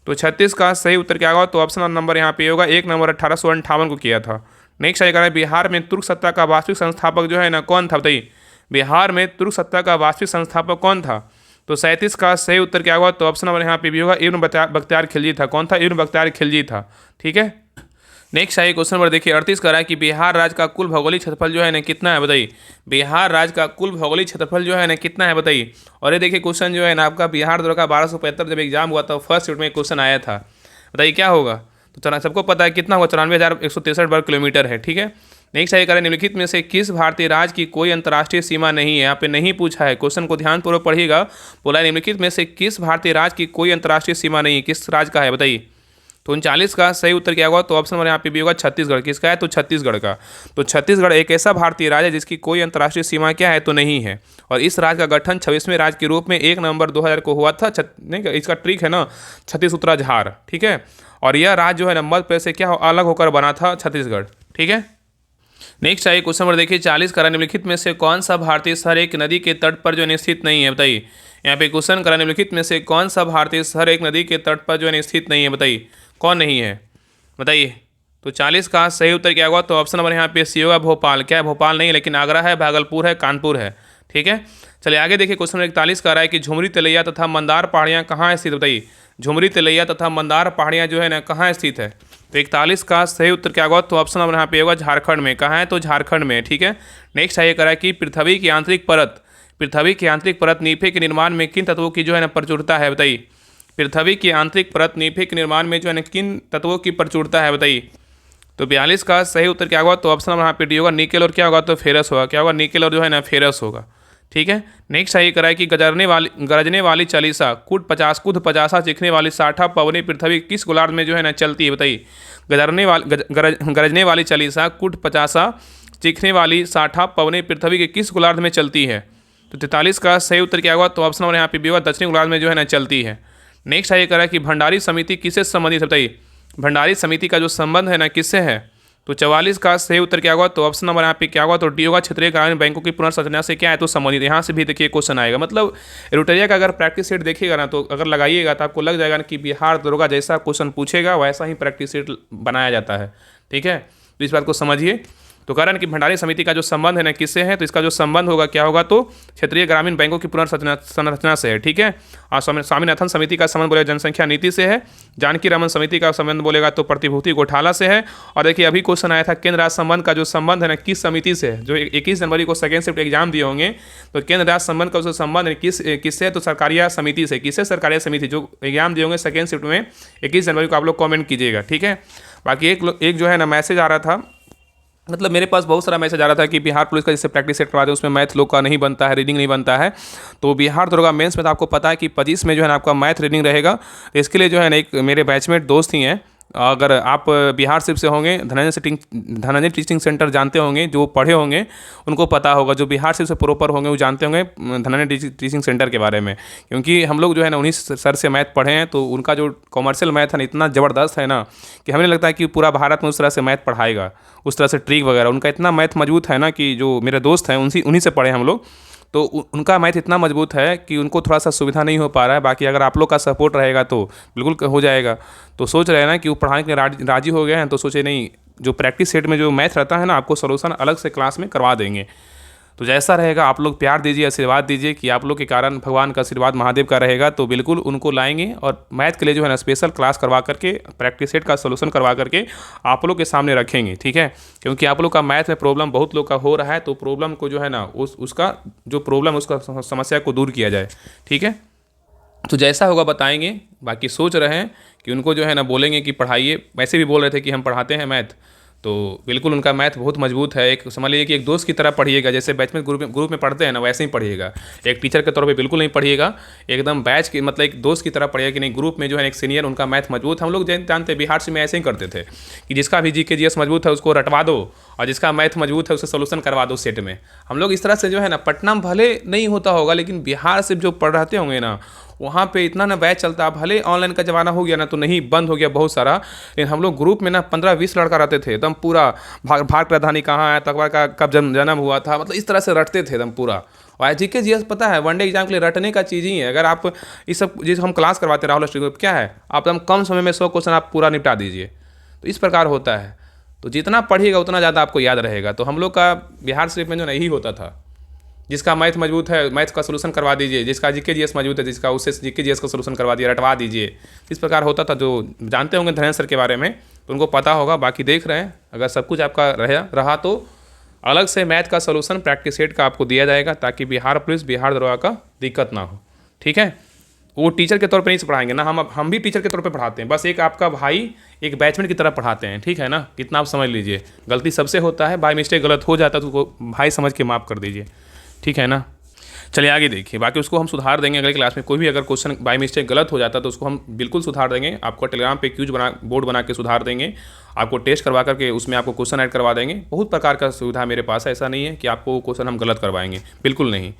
तो 36 का सही उत्तर क्या होगा, तो ऑप्शन नंबर यहाँ पे होगा 1 नंबर 1858 को किया था। नेक्स्ट आएगा बिहार में तुर्क सत्ता का वास्तविक संस्थापक जो है ना कौन था, बताइए। बिहार में तुर्क सत्ता का वास्तविक संस्थापक कौन था। तो 37 का सही उत्तर क्या होगा, तो ऑप्शन नंबर यहाँ पे भी होगा इब्न बख्तियार खिलजी था। कौन था, इब्न बख्तियार खिलजी था, ठीक है। नेक्स्ट आइए क्वेश्चन नंबर देखिए 38 का रहा है कि बिहार राज्य का कुल भौगोलिक क्षेत्रफल जो है ना कितना है, बताइए। बिहार राज्य का कुल भौगोलिक क्षेत्रफल जो है ना कितना है, बताइए। और ये देखिए क्वेश्चन जो है ना आपका बिहार द्वारा का 1275 जब एग्जाम हुआ था फर्स्ट शिफ्ट में क्वेश्चन आया था, बताइए क्या होगा। तो सबको पता है कितना होगा, 94,163 वर्ग किलोमीटर है, ठीक है। नेक्स्ट आइए करें निम्नलिखित में से किस भारतीय राज्य की कोई अंतर्राष्ट्रीय सीमा नहीं है। यहाँ पे नहीं पूछा है, क्वेश्चन को ध्यानपूर्वक पढ़िएगा। बोला है निम्नलिखित में से किस भारतीय राज्य की कोई अंतर्राष्ट्रीय सीमा नहीं है, किस राज्य का है, बताइए। तो 39 का सही उत्तर क्या होगा, तो ऑप्शन नंबर यहाँ पे भी होगा छत्तीसगढ़। किसका है, तो छत्तीसगढ़ का। तो छत्तीसगढ़ एक ऐसा भारतीय राज्य है जिसकी कोई अंतर्राष्ट्रीय सीमा क्या है, तो नहीं है। और इस राज्य का गठन 26वें राज्य के रूप में 1 नवंबर 2000 को हुआ था। नहीं, इसका ट्रिक है ना छत्तीस उत्तराधार, ठीक है। और यह राज्य जो है ना मध्य प्रदेश से क्या अलग होकर बना था, छत्तीसगढ़, ठीक है। नेक्स्ट आइए क्वेश्चन नंबर देखिए 40 का, निम्नलिखित में से कौन सा भारतीय शहर एक नदी के तट पर जो स्थित नहीं है, बताइए। यहाँ पे क्वेश्चन करा निम्नलिखित में से कौन सा भारतीय शहर एक नदी के तट पर जो है स्थित नहीं है, बताइए। कौन नहीं है, बताइए। तो 40 का सही उत्तर क्या होगा, तो ऑप्शन नंबर यहाँ पे सी होगा भोपाल। क्या है, भोपाल नहीं है, लेकिन आगरा है, भागलपुर है, कानपुर है, ठीक है। चलिए आगे देखिए क्वेश्चन नंबर 41 का आ रहा है कि झुमरी तिलैया तथा मंदार पहाड़ियाँ कहाँ स्थित, बताइए। झुमरी तिलैया तथा मंदार पहाड़ियाँ जो है ना कहाँ स्थित है। तो 41 का सही उत्तर क्या होगा, तो ऑप्शन नंबर यहाँ पे होगा झारखंड में। कहाँ है, तो झारखंड में, ठीक है। नेक्स्ट आइए करा कि पृथ्वी की आंतरिक परत नीफे के निर्माण में किन तत्वों की जो है ना प्रचुरता है, बताइए। पृथ्वी की आंतरिक परत नीफे के निर्माण में जो है ना किन तत्वों की प्रचुरता है, बताइए। तो 42 का सही उत्तर क्या होगा, तो ऑप्शन नंबर यहाँ पे डी होगा निकेल और क्या होगा, तो फेरस होगा। क्या होगा, निकेल और जो है ना फेरस होगा, ठीक है। नेक्स्ट आइए कराए कि गरजने वाली चालीसा कुट 50 चिखने वाली 60 पवनी पृथ्वी किस गोलार्ध में जो है ना चलती है, बताइए। गरजने वाली चालीसा कुट 50 चिखने वाली 60 पवनी पृथ्वी के किस गोलार्ध में चलती है। तो 43 का सही उत्तर क्या होगा, तो ऑप्शन नंबर यहाँ पे भी होगा दक्षिणी गोलार्ध में जो है ना चलती है। नेक्स्ट आइए करा कि भंडारी समिति किससे संबंधित है, बताइए। भंडारी समिति का जो संबंध है ना किससे है। तो 44 का सही उत्तर क्या होगा, तो ऑप्शन नंबर यहाँ पे क्या होगा, तो डी होगा क्षेत्रीय ग्रामीण बैंकों की पुनर्संरचना से क्या है, तो संबंधित। यहाँ से भी देखिए क्वेश्चन आएगा। मतलब रोटेरिया का अगर प्रैक्टिस सेट देखिएगा ना, तो अगर लगाइएगा तो आपको लग जाएगा ना कि बिहार दरोगा जैसा क्वेश्चन पूछेगा वैसा ही प्रैक्टिस सेट बनाया जाता है, ठीक है। तो इस बात को समझिए। तो कारण कि भंडारी समिति का जो संबंध है ना किससे है, तो इसका जो संबंध होगा क्या होगा, तो क्षेत्रीय ग्रामीण बैंकों की पुनर्संरचना से है। ठीक है। और स्वामीनाथन समिति का संबंध बोलेगा जनसंख्या नीति से है। जानकी रमन समिति का संबंध बोलेगा तो प्रतिभूति घोटाला से है। और देखिए अभी क्वेश्चन आया था केंद्र राज्य संबंध का जो संबंध है ना किस समिति से है, जो 21 जनवरी को सेकेंड शिफ्ट एग्जाम दिए होंगे, तो केंद्र राज्य संबंध का जो संबंध है किससे, तो सरकारिया समिति से। किससे, सरकारिया समिति। जो एग्जाम दिए होंगे सेकेंड शिफ्ट में 21 जनवरी को आप लोग कॉमेंट कीजिएगा। ठीक है। बाकी एक जो है ना मैसेज आ रहा था, मतलब मेरे पास बहुत सारा मैसेज आ रहा था कि बिहार पुलिस का जैसे प्रैक्टिस सेट करवाते हैं उसमें मैथ लोग का नहीं बनता है, रीडिंग नहीं बनता है। तो बिहार दरोगा मेंस में तो आपको पता है कि 25 में जो है ना आपका मैथ रीडिंग रहेगा। तो इसके लिए जो है ना एक मेरे बैचमेट दोस्त ही हैं, अगर आप बिहार सिर्फ से होंगे, धनंजय टीचिंग सेंटर जानते होंगे, जो पढ़े होंगे उनको पता होगा, जो बिहार सिर्फ से प्रॉपर होंगे वो जानते होंगे धनंजय टीचिंग सेंटर के बारे में। क्योंकि हम लोग जो है ना उन्हीं सर से मैथ पढ़े हैं, तो उनका जो कॉमर्शियल मैथ है ना इतना ज़बरदस्त है ना कि हमें लगता है कि पूरा भारत में उस तरह से मैथ पढ़ाएगा, उस तरह से ट्रिक वगैरह उनका इतना मैथ मजबूत है ना कि जो मेरे दोस्त हैं उन्हीं से पढ़े हम लोग। तो उनका मैथ इतना मजबूत है कि उनको थोड़ा सा सुविधा नहीं हो पा रहा है। बाकी अगर आप लोग का सपोर्ट रहेगा तो बिल्कुल हो जाएगा। तो सोच रहे हैं ना कि वो पढ़ाने के लिए राजी हो गए हैं, तो सोचे नहीं जो प्रैक्टिस सेट में जो मैथ रहता है ना आपको सोल्यूशन अलग से क्लास में करवा देंगे। तो जैसा रहेगा आप लोग प्यार दीजिए, आशीर्वाद दीजिए कि आप लोग के कारण भगवान का आशीर्वाद महादेव का रहेगा, तो बिल्कुल उनको लाएंगे और मैथ के लिए जो है ना स्पेशल क्लास करवा करके प्रैक्टिस सेट का सोल्यूशन करवा करके आप लोग के सामने रखेंगे। ठीक है। क्योंकि आप लोग का मैथ में प्रॉब्लम बहुत लोग का हो रहा है, तो प्रॉब्लम को जो है ना उसका जो प्रॉब्लम उसका समस्या को दूर किया जाए। ठीक है। तो जैसा होगा बताएंगे। बाकी सोच रहे हैं कि उनको जो है ना बोलेंगे कि पढ़ाइए, वैसे भी बोल रहे थे कि हम पढ़ाते हैं मैथ, तो बिल्कुल उनका मैथ बहुत मजबूत है। एक समझ लीजिए कि एक दोस्त की तरह पढ़िएगा, जैसे बैच में ग्रुप में पढ़ते हैं ना वैसे ही पढ़िएगा। एक टीचर के तौर पे बिल्कुल नहीं पढ़िएगा, एकदम बैच की मतलब एक दोस्त की तरह पढ़िएगा कि नहीं ग्रुप में जो है एक सीनियर उनका मैथ मजबूत। हम लोग जानते हैं बिहार से में ऐसे ही करते थे कि जिसका भी जीके जीएस मजबूत है उसको रटवा दो, और जिसका मैथ मजबूत है उसे सोल्यूशन करवा दो सेट में। हम लोग इस तरह से जो है ना, पटना में भले नहीं होता होगा लेकिन बिहार से जो पढ़ रहते होंगे ना वहाँ पे इतना ना बैच चलता। भले ऑनलाइन का ज़माना हो गया ना, तो नहीं बंद हो गया बहुत सारा, लेकिन हम लोग ग्रुप में ना 15-20 लड़का रहते थे एकदम पूरा। भारत राजधानी कहाँ है, तकवा का कब जन्म हुआ था, मतलब इस तरह से रटते थे एकदम पूरा। और जीके जीएस पता है वनडे एग्जाम के लिए रटने का चीज़ ही है। अगर आप इस सब जिस हम क्लास करवाते हैं राहुल स्टडी ग्रुप, क्या है आप एकदम कम समय में 100 क्वेश्चन आप पूरा निपटा दीजिए। तो इस प्रकार होता है। तो जितना पढ़िएगा उतना ज़्यादा आपको याद रहेगा। तो हम लोग का बिहार सिर्फ में जो नहीं होता था, जिसका मैथ मजबूत है मैथ का सोल्यूशन करवा दीजिए, जिसका जीके जीएस मजबूत है जिसका उससे जीके जीएस का सोल्यूशन करवा दिए, रटवा दीजिए। इस प्रकार होता था। जो जानते होंगे धनंजय सर के बारे में तो उनको पता होगा। बाकी देख रहे हैं अगर सब कुछ आपका रहा तो अलग से मैथ का सोल्यूशन प्रैक्टिस सेट का आपको दिया जाएगा, ताकि बिहार पुलिस बिहार दरोगा का दिक्कत ना हो। ठीक है। वो टीचर के तौर पे नहीं पढ़ाएंगे ना, हम भी टीचर के तौर पे पढ़ाते हैं, बस एक आपका भाई एक बैचमेट की तरह पढ़ाते हैं। ठीक है ना, कितना आप समझ लीजिए। गलती सबसे होता है, बाय मिस्टेक गलत हो जाता है तो भाई समझ के माफ़ कर दीजिए। ठीक है ना। चलिए आगे देखिए। बाकी उसको हम सुधार देंगे अगले क्लास में। कोई भी अगर क्वेश्चन बाय मिस्टेक गलत हो जाता है तो उसको हम बिल्कुल सुधार देंगे। आपको टेलीग्राम पे क्यूज बोर्ड बना के सुधार देंगे। आपको टेस्ट करवा करके उसमें आपको क्वेश्चन ऐड करवा देंगे। बहुत प्रकार का सुविधा मेरे पास है, ऐसा नहीं है कि आपको क्वेश्चन हम गलत करवाएंगे, बिल्कुल नहीं।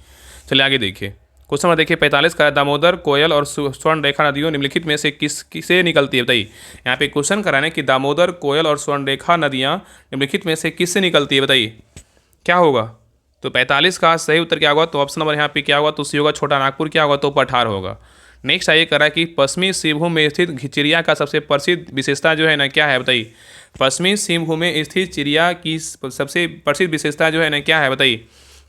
चलिए आगे देखिए। क्वेश्चन नंबर देखिए 45 का, दामोदर, कोयल और स्वर्ण रेखा नदियों निम्नलिखित में से किसे निकलती है बताइए। यहाँ पे क्वेश्चन कराने कि दामोदर, कोयल और स्वर्ण रेखा नदियाँ निम्नलिखित में से किससे निकलती है बताइए, क्या होगा। तो 45 का सही उत्तर क्या होगा, तो ऑप्शन नंबर यहाँ पे क्या होगा, तो सी होगा छोटा नागपुर, क्या होगा तो पठार होगा। नेक्स्ट आइए करा कि पश्चिमी सिंहभूम में स्थित चिड़िया का सबसे प्रसिद्ध विशेषता जो है ना क्या है बताइए। पश्चिमी सिंहभूम में स्थित चिड़िया की सबसे प्रसिद्ध विशेषता जो है ना क्या है बताइए।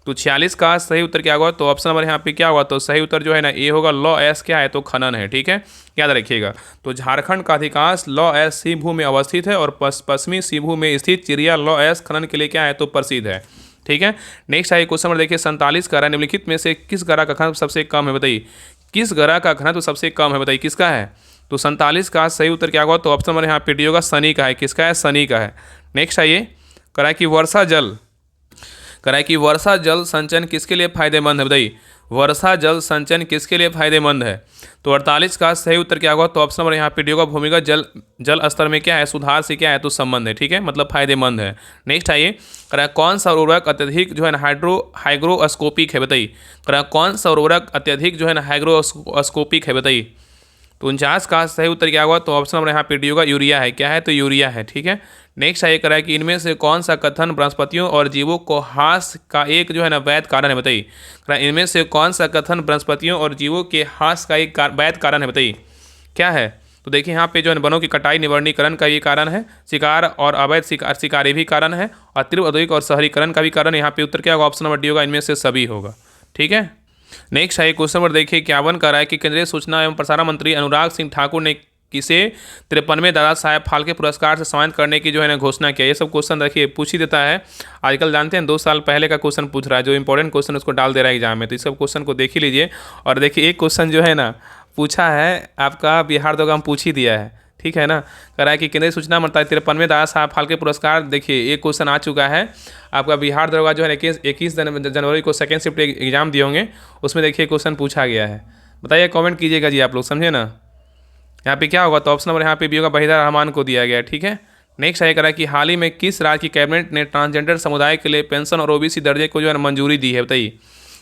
तो 46 का सही उत्तर क्या होगा, तो ऑप्शन नंबर यहाँ पे क्या होगा, तो सही उत्तर जो है ना ए होगा, लॉ एस क्या है तो खनन है। ठीक है, याद रखिएगा। तो झारखंड का अधिकांश लॉ एस सिंहभूम में अवस्थित है और पश्चिमी सिंहभूम में स्थित चिड़िया लॉ एस खनन के लिए क्या है तो प्रसिद्ध है। ठीक है। नेक्स्ट आइए क्वेश्चन नंबर देखिए 47 का, निम्नलिखित में से किस ग्रह का घनत्व सबसे कम है बताइए। किस ग्रह का घनत्व सबसे कम है बताइए, किसका है। तो 47 का सही उत्तर क्या होगा, तो ऑप्शन नंबर यहाँ पे डी होगा, शनि का है। किसका है, शनि का है। नेक्स्ट आइए करा कि वर्षा जल संचयन किसके लिए फायदेमंद है बताइए। वर्षा जल संचयन किसके लिए फायदेमंद है। तो 48 का सही उत्तर क्या होगा, तो ऑप्शन नंबर यहाँ पे डी होगा, भूमिगत जल स्तर में क्या है सुधार से क्या है तो संबंध है। ठीक है, मतलब फायदेमंद है। नेक्स्ट आइए करा कौन सा उर्वरक अत्यधिक जो है ना हाइग्रोस्कोपिक है बताइए। करा कौन सा उर्वरक अत्यधिक जो है ना हाइग्रोस्कोपिक है बताइए। तो 49 का सही उत्तर क्या होगा, तो ऑप्शन नंबर यहाँ पे डी होगा, यूरिया है। क्या है तो यूरिया है। ठीक है। नेक्स्ट आइए करा कि इनमें से कौन सा कथन वनस्पतियों और जीवों को ह्रास का एक जो है ना वैध कारण है बताइए। इनमें से कौन सा कथन वनस्पतियों और जीवों के ह्रास का एक वैध कारण है बताइए, क्या है। तो देखिए यहाँ पे जो है वनों की कटाई निवर्णीकरण का ये कारण है, शिकार और अवैध शिकारी भी कारण है, और तीव्र औद्योगिक और शहरीकरण का भी कारण। यहाँ पे उत्तर क्या होगा? ऑप्शन नंबर डी होगा, इनमें से सभी होगा। ठीक है, नेक्स्ट है क्वेश्चन नंबर देखिए 51 का है कि केंद्रीय सूचना एवं प्रसारण मंत्री अनुराग सिंह ठाकुर ने किसे 53वें दादा साहेब फाल्के पुरस्कार से सम्मानित करने की जो है ना घोषणा किया। ये सब क्वेश्चन देखिए पूछ ही देता है आजकल, जानते हैं 2 साल पहले का क्वेश्चन पूछ रहा है, जो इंपॉर्टेंट क्वेश्चन उसको डाल दे रहा है एग्जाम में। तो इस सब क्वेश्चन को देख ही लीजिए। और देखिए एक क्वेश्चन जो है ना पूछा है आपका बिहार दरोगा में पूछ ही दिया है, ठीक है ना। कह रहा है कि केंद्रीय सूचना मंत्रालय 53वें दादा साहब फाल्के पुरस्कार, देखिए एक क्वेश्चन आ चुका है आपका। बिहार दरोगा जो है 21 जनवरी को सेकेंड शिफ्ट एग्जाम दिए होंगे, उसमें देखिए क्वेश्चन पूछा गया है। बताइए, कमेंट कीजिएगा जी आप लोग, समझे ना। यहाँ पे क्या होगा? तो ऑप्शन नंबर यहाँ पे भी होगा, वहीदा रहमान को दिया गया है। ठीक है, नेक्स्ट है करा कि हाल ही में किस राज्य की कैबिनेट ने ट्रांसजेंडर समुदाय के लिए पेंशन और ओबीसी दर्जे को जो है मंजूरी दी है? बताइए,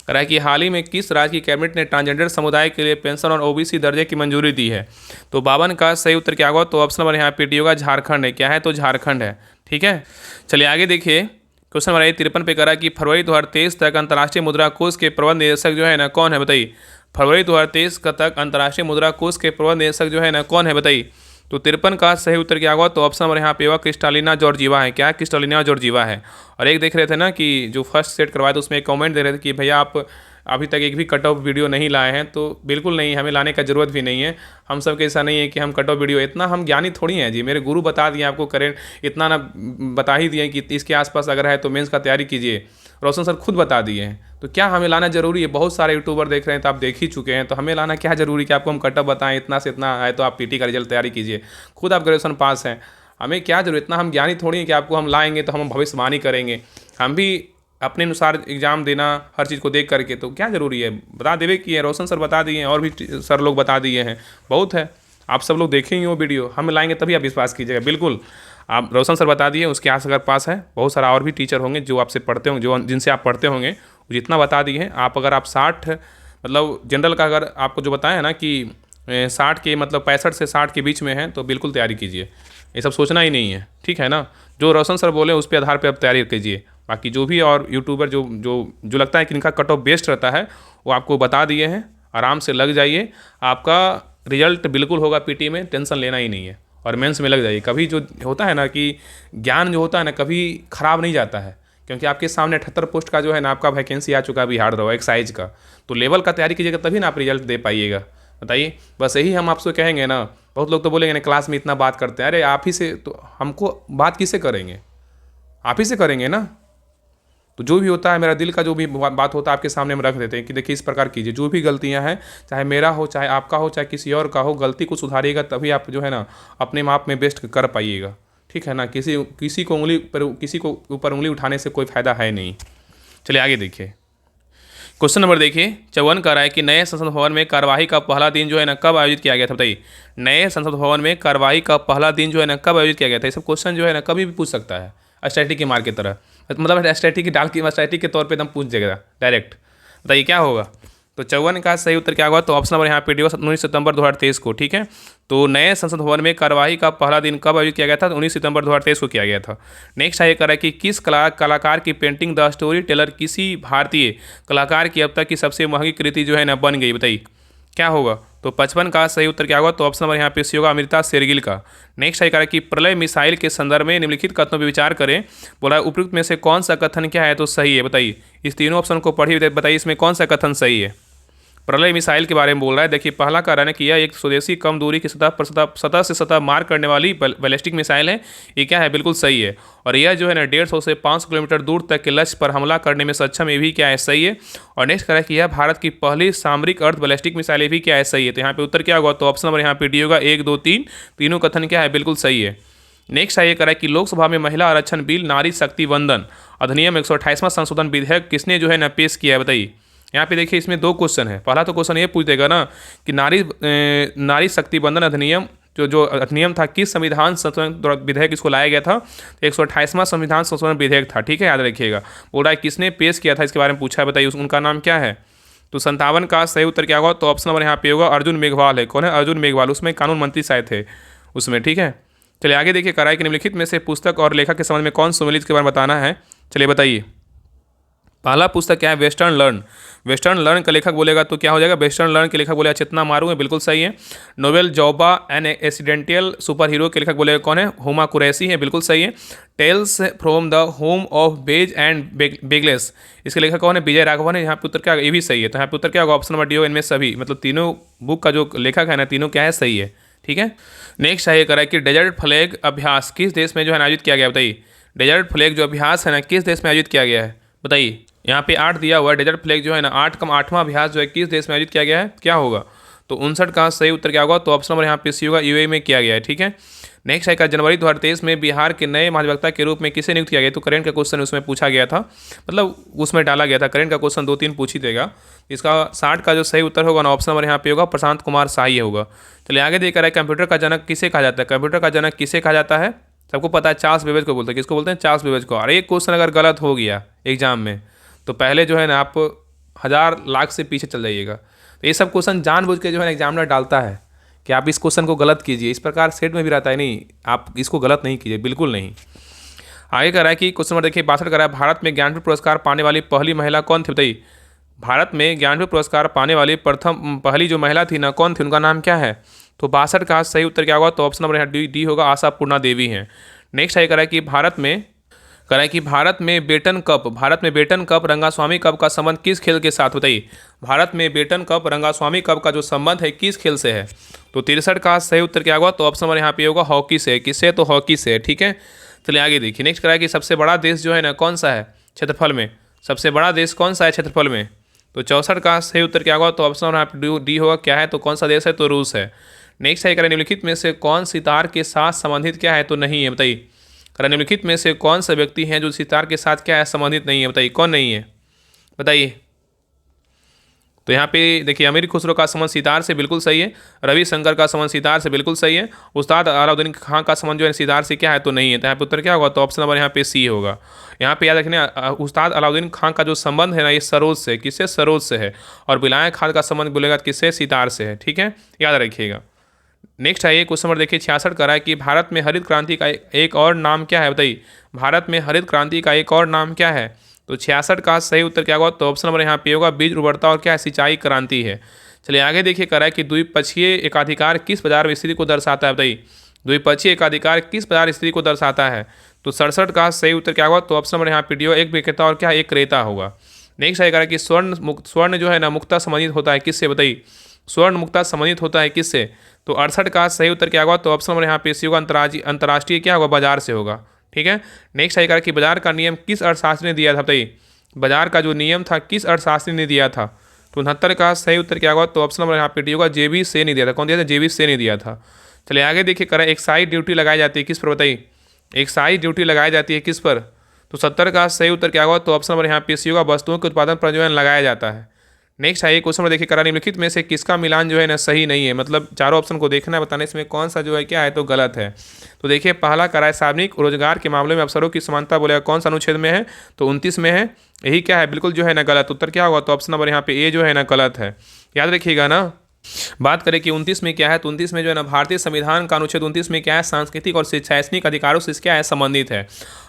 कह रहा है कि हाल ही में किस राज्य की कैबिनेट ने ट्रांसजेंडर समुदाय के लिए पेंशन और ओबीसी दर्जे की मंजूरी दी है? तो 52 का सही उत्तर क्या होगा? तो ऑप्शन नंबर यहाँ पे डी होगा, झारखंड है। क्या है? तो झारखंड है। ठीक है, चलिए आगे देखिए। क्वेश्चन नंबर 53 पे करा कि फरवरी 2023 तक अंतर्राष्ट्रीय मुद्रा कोष के प्रबंध निदेशक जो है ना कौन है? बताइए, फरवरी 2023 तक अंतर्राष्ट्रीय मुद्रा कोष के प्रबंध निदेशक जो है ना कौन है? बताइए। तो 53 का सही उत्तर क्या होगा? तो ऑप्शन नंबर यहाँ पे होगा, क्रिस्टालिना जॉर्जीवा है। क्या है? क्रिस्टालिना जॉर्जीवा है। और एक देख रहे थे ना कि जो फर्स्ट सेट करवाया, तो उसमें एक कमेंट दे रहे थे कि भैया आप अभी तक एक भी कट ऑफ वीडियो नहीं लाए हैं। तो बिल्कुल नहीं, हमें लाने का ज़रूरत भी नहीं है। हम सब के ऐसा नहीं है कि हम कट ऑफ वीडियो, इतना हम ज्ञानी थोड़ी हैं जी। मेरे गुरु बता दिए आपको, करें इतना ना बता ही दिए कि इसके आसपास अगर है तो मेंस का तैयारी कीजिए। रोशन सर खुद बता दिए हैं, तो क्या हमें लाना जरूरी है? बहुत सारे यूट्यूबर देख रहे हैं, तो आप देख ही चुके हैं, तो हमें लाना क्या जरूरी कि आपको हम कट ऑफ बताएं इतना से इतना आए तो आप पीटी का रिजल्ट तैयारी कीजिए। खुद आप ग्रेजुएशन पास हैं, हमें क्या जरूरत? इतना हम ज्ञानी थोड़ी हैं कि आपको हम लाएंगे तो हम भविष्यवाणी करेंगे। हम भी अपने अनुसार एग्जाम देना, हर चीज़ को देख करके, तो क्या ज़रूरी है? बता देवे कि रोशन सर बता दिए हैं, और भी सर लोग बता दिए हैं, बहुत है। आप सब लोग देखें ही वो वीडियो, हम लाएंगे तभी आप विश्वास कीजिएगा। बिल्कुल आप रोशन सर बता दिए, उसके आस अगर पास है, बहुत सारा और भी टीचर होंगे जो आपसे पढ़ते होंगे, जो जिनसे आप पढ़ते होंगे, जितना बता दिए हैं आप। अगर आप 60 मतलब जनरल का अगर आपको जो बताया है ना कि 60 के मतलब 65 से 60 के बीच में है, तो बिल्कुल तैयारी कीजिए। ये सब सोचना ही नहीं है, ठीक है ना। जो रोशन सर बोले उस पे आधार पे आप तैयारी कीजिए। बाकी जो भी और यूट्यूबर जो लगता है कि इनका कट ऑफ बेस्ट रहता है, वो आपको बता दिए हैं, आराम से लग जाइए। आपका रिजल्ट बिल्कुल होगा पीटी में, टेंशन लेना ही नहीं है। और मेंस में लग जाइए। कभी जो होता है ना कि ज्ञान जो होता है ना कभी ख़राब नहीं जाता है, क्योंकि आपके सामने 78 पोस्ट का जो है ना आपका वैकेंसी आ चुका है बिहार दरोगा एक्साइज का। तो लेवल का तैयारी कीजिएगा तभी ना आप रिजल्ट दे पाइएगा। बताइए, बस यही हम आपसे कहेंगे ना। बहुत लोग तो बोलेंगे ना क्लास में इतना बात करते हैं, अरे आप ही से, तो हमको बात किससे करेंगे? आप ही से करेंगे ना। तो जो भी होता है, मेरा दिल का जो भी बात होता है आपके सामने हम रख देते हैं कि देखिए इस प्रकार कीजिए। जो भी गलतियां हैं, चाहे मेरा हो, चाहे आपका हो, चाहे किसी और का हो, गलती को सुधारिएगा तभी आप जो है ना अपने आप में बेस्ट कर पाइएगा, ठीक है ना। किसी को ऊपर उंगली उठाने से कोई फायदा है नहीं। चलिए आगे देखिए। क्वेश्चन नंबर देखिए 54 का रहा है कि नए संसद भवन में कार्यवाही का पहला दिन जो है ना कब आयोजित किया गया था? बताइए, नए संसद भवन में कार्यवाही का पहला दिन जो है ना कब आयोजित किया गया था? ये सब क्वेश्चन जो है ना कभी भी पूछ सकता है, स्टैटिक की मार की तरह, मतलब स्टैटिक की डाल की स्टैटिक के तौर पे एकदम पूछ देगा डायरेक्ट। बताइए क्या होगा? तो 54 का सही उत्तर क्या होगा? तो ऑप्शन नंबर यहाँ पे डी 19 सितंबर 2023 को, ठीक है। तो नए संसद भवन में कार्यवाही का पहला दिन कब आयोजित किया गया था? तो 19 सितंबर 2023 को किया गया था। नेक्स्ट है कि किस कलाकार की पेंटिंग द स्टोरी टेलर किसी भारतीय कलाकार की अब तक की सबसे महंगी कृति जो है ना बन गई? बताइए क्या होगा? तो 55 का सही उत्तर क्या होगा? तो ऑप्शन नंबर यहाँ पे सी होगा, अमृता शेरगिल का। नेक्स्ट है कि प्रलय मिसाइल के संदर्भ में निम्नलिखित कथनों पर विचार करें। बोला उपयुक्त में से कौन सा कथन क्या है तो सही है? बताइए, इस तीनों ऑप्शन को पढ़िए, बताइए इसमें कौन सा कथन सही है। प्रलय मिसाइल के बारे में बोल रहा है। देखिए पहला कारण है कि यह एक स्वदेशी कम दूरी की सतह से सतह मार करने वाली बैलिस्टिक मिसाइल है। ये क्या है? बिल्कुल सही है। और यह जो है ना 150 से 500 किलोमीटर दूर तक के लक्ष्य पर हमला करने में सक्षम, ये भी क्या है? सही है। और नेक्स्ट कह रहा है कि यह भारत की पहली सामरिक अर्ध बैलिस्टिक मिसाइल, ये भी क्या है? सही है। तो यहाँ पे उत्तर क्या होगा? तो ऑप्शन नंबर यहाँ पे डी होगा, 1, 2, 3 तीनों कथन क्या है? बिल्कुल सही है। नेक्स्ट है ये कह रहा है कि लोकसभा में महिला आरक्षण बिल नारी शक्ति वंदन अधिनियम 128वां संशोधन विधेयक किसने जो है ना पेश किया है? बताइए। यहाँ पे देखिए इसमें 2 क्वेश्चन है। पहला तो क्वेश्चन ये पूछ देगा ना कि नारी शक्ति बंधन अधिनियम जो अधिनियम था किस संविधान संशोधन विधेयक इसको लाया गया था? 128वां संविधान संशोधन विधेयक था, ठीक है, याद रखिएगा। बोल रहा है किसने पेश किया था, इसके बारे में पूछा है। बताइए उनका नाम क्या है? तो 57 का सही उत्तर क्या होगा? तो ऑप्शन नंबर यहाँ पे होगा, अर्जुन मेघवाल है। कौन है? अर्जुन मेघवाल, उसमें कानून मंत्री शायद थे उसमें, ठीक है। चलिए आगे देखिए, कराई के निम्नलिखित में से पुस्तक और लेखक के संबंध में कौन सुमेलित के बारे में बताना है। चलिए बताइए। पहला पुस्तक क्या है, वेस्टर्न लर्न। वेस्टर्न लर्न का लेखक बोलेगा तो क्या हो जाएगा, वेस्टर्न लर्न के लेखक बोलेगा चेतना मारू, बिल्कुल सही है। नोवेल जॉबा एन एक्सीडेंटियल सुपर हीरो के लेखक बोलेगा कौन है, हुमा कुरैशी है, बिल्कुल सही है। Tales from the home of bays and bagless, इसके लेखक कौन है, विजय राघवन है। यहाँ पे उत्तर क्या, ये भी सही है, तो यहाँ पे उत्तर क्या होगा, ऑप्शन नंबर डी होगा। इनमें सभी मतलब तीनों बुक का जो लेखक है ना, तीनों क्या है, सही है, ठीक है। नेक्स्ट है करा कि डेजर्ट फ्लैग अभ्यास किस देश में जो है आयोजित किया गया, बताइए। डेजर्ट फ्लैग जो अभ्यास है ना, किस देश में आयोजित किया गया है, बताइए। यहाँ पे 8 दिया हुआ है, डेजर्ट फ्लैग जो है ना, 8वां अभ्यास जो है किस देश में आयोजित किया गया है, क्या होगा, तो 59 का सही उत्तर क्या होगा, तो ऑप्शन नंबर यहाँ पे सी होगा, यूएई में किया गया है, ठीक है। नेक्स्ट है जनवरी 2023 में बिहार के नए महाधिवक्ता के रूप में किसे नियुक्त किया गया, तो करेंट का क्वेश्चन उसमें पूछा गया था, मतलब उसमें डाला गया था, करेंट का क्वेश्चन 2-3 पूछ ही देगा। इसका 60 का जो सही उत्तर होगा ना, ऑप्शन नंबर यहाँ पे होगा, प्रशांत कुमार शाही होगा। चलिए आगे देखकर है, कंप्यूटर का जनक किसे कहा जाता है, कंप्यूटर का जनक किसे कहा जाता है, सबको पता है, चार्ल्स बेबेज को बोलते हैं। किसको बोलते हैं, चार्ल्स बेबेज को। और एक क्वेश्चन अगर गलत हो गया एग्जाम में, तो पहले जो है ना आप 1000 लाख से पीछे चल जाइएगा। तो ये सब क्वेश्चन जानबूझ के जो है ना एग्जामिनर डालता है कि आप इस क्वेश्चन को गलत कीजिए, इस प्रकार सेट में भी रहता है, नहीं आप इसको गलत नहीं कीजिए, बिल्कुल नहीं। आगे कह रहा है कि क्वेश्चन नंबर देखिए 62 कर रहा है, भारत में ज्ञानपीठ पुरस्कार पाने वाली पहली महिला कौन थी, बताइए। भारत में ज्ञानपीठ पुरस्कार पाने वाली पहली जो महिला थी ना, कौन थी, उनका नाम क्या है, तो 62 का सही उत्तर क्या होगा, तो ऑप्शन नंबर यहाँ डी होगा, आशा पूर्णा देवी हैं। नेक्स्ट है कह रहा है कि भारत में बेटन कप रंगास्वामी कप का संबंध किस खेल के साथ, बताइए। भारत में बेटन कप रंगास्वामी कप का जो संबंध है किस खेल से है, तो 63 का सही उत्तर क्या होगा, तो ऑप्शन नंबर यहाँ पे होगा हॉकी से। किससे, तो हॉकी से, ठीक है। चलिए आगे देखिए। नेक्स्ट करा कि सबसे बड़ा देश जो है ना कौन सा है क्षेत्रफल में, सबसे बड़ा देश कौन सा है क्षेत्रफल में, तो 64 का सही उत्तर क्या होगा, तो ऑप्शन नंबर यहाँ पे डी होगा, क्या है, तो कौन सा देश है, तो रूस है। नेक्स्ट है करें निम्नलिखित में से कौन सितार के साथ संबंधित क्या है, तो नहीं है, बताइए। निम्नलिखित में से कौन सा व्यक्ति है जो सितार के साथ क्या है, संबंधित नहीं है, बताइए कौन नहीं है, बताइए। तो यहाँ पे देखिए अमीर खुसरो का संबंध सितार से बिल्कुल सही है, रविशंकर का संबंध सितार से बिल्कुल सही है, उस्ताद अलाउद्दीन खां का संबंध जो है सितार से क्या है, तो नहीं है। तो यहाँ पे उत्तर क्या होगा, तो ऑप्शन नंबर यहाँ पे सी होगा। यहाँ पे याद रखना उस्ताद अलाउद्दीन खां का जो संबंध है ना, ये सरोज से, किससे, सरोज से है। और बिलाय खान का संबंध बोलेगा किससे, सितार से है, ठीक है, याद रखिएगा। नेक्स्ट है ये क्वेश्चन नंबर देखिए 66 का है कि भारत में हरित क्रांति का एक और नाम क्या है, बताइए। भारत में हरित क्रांति का एक और नाम क्या है, तो 66 का सही उत्तर क्या होगा, तो ऑप्शन नंबर यहाँ पे होगा बीज उर्वरता और क्या है, सिंचाई क्रांति है। चलिए आगे देखिए करा है कि द्विपक्षीय एकाधिकार किस बाजार स्थिति को दर्शाता है, बताइए। द्विपक्षीय एकाधिकार किस बाजार स्थिति को दर्शाता है, तो 67 का सही उत्तर क्या होगा, तो ऑप्शन नंबर यहाँ पे डी होगा, एक विक्रेता और क्या एक क्रेता होगा। नेक्स्ट है कि स्वर्ण जो है ना मुक्ता संबंधित होता है किससे, बताइए। स्वर्ण मुक्ता संबंधित होता है किससे, तो 68 का सही उत्तर क्या होगा, तो ऑप्शन नंबर यहाँ पे सी होगा, अंतर्राष्ट्रीय क्या होगा, बाजार से होगा, ठीक है। नेक्स्ट है कि बाजार का नियम किस अर्थशास्त्री ने दिया था, बताइए। बाजार का जो नियम था किस अर्थशास्त्री ने दिया था, तो 69 का सही उत्तर क्या होगा, तो ऑप्शन नंबर यहाँ पे डी होगा, जेबी से नहीं दिया था। कौन दिया था, जेबी से नहीं दिया था। चलिए आगे देखिए करें एक्साइज ड्यूटी लगाई जाती है किस पर, बताइए। एक्साइज ड्यूटी लगाई जाती है किस पर, तो 70 का सही उत्तर क्या होगा, तो ऑप्शन नंबर यहाँ पे सी होगा, वस्तुओं के उत्पादन पर जो है लगाया जाता है। नेक्स्ट है ये क्वेश्चन में देखिए करा निम्नलिखित में से किसका मिलान जो है ना सही नहीं है, मतलब चारों ऑप्शन को देखना है, बताने इसमें कौन सा जो है क्या है, तो गलत है। तो देखिए पहला करा है सार्वजनिक रोजगार के मामले में अवसरों की समानता बोलेगा कौन सा अनुच्छेद में है, तो 29 में है। यही क्या है, बिल्कुल जो है ना गलत। उत्तर क्या होगा, तो ऑप्शन नंबर यहाँ पे ए जो है ना गलत है, याद रखिएगा ना। बात करें कि 29 में क्या है, तो 29 में जो है ना भारतीय संविधान का अनुच्छेद 29 में क्या है, सांस्कृतिक और शैक्षणिक अधिकारों से क्या है, संबंधित है।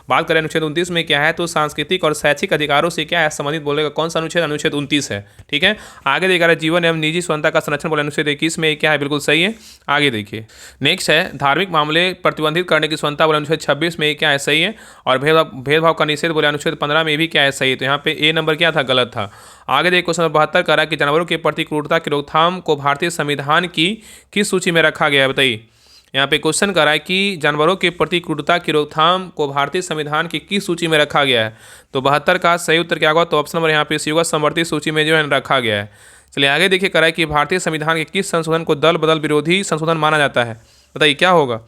बात करें अनुच्छेद 29 में क्या है, तो सांस्कृतिक और शैक्षिक अधिकारों से क्या है, संबंधित बोलेगा कौन सा अनुच्छेद, अनुच्छेद 29 है, ठीक है। आगे देखा रहा जीवन एवं निजी स्वतंत्रता का संरक्षण बोले अनुच्छेद 21 में क्या है, बिल्कुल सही है। आगे देखिए नेक्स्ट है धार्मिक मामले प्रतिबंधित करने की स्वतंत्रता बोले अनुच्छेद 26 में क्या है, सही है। और भेदभाव का निषेध बोले अनुच्छेद 15 में भी क्या है, सही है। तो यहाँ पे ए नंबर क्या था, गलत था। आगे देखिए क्वेश्चन 72 करा कि जानवरों के प्रति क्रूरता की रोकथाम को भारतीय संविधान की किस सूची में रखा गया है, बताइए। यहाँ पे क्वेश्चन करा है कि जानवरों के प्रति क्रूरता की रोकथाम को भारतीय संविधान की किस सूची में रखा गया है, तो 72 का सही उत्तर क्या होगा, तो ऑप्शन नंबर यहाँ पे सी होगा, समवर्ती सूची में जो है रखा गया है। चलिए आगे देखिए करा है कि भारतीय संविधान के किस संशोधन को दल बदल विरोधी संशोधन माना जाता है, बताइए क्या होगा।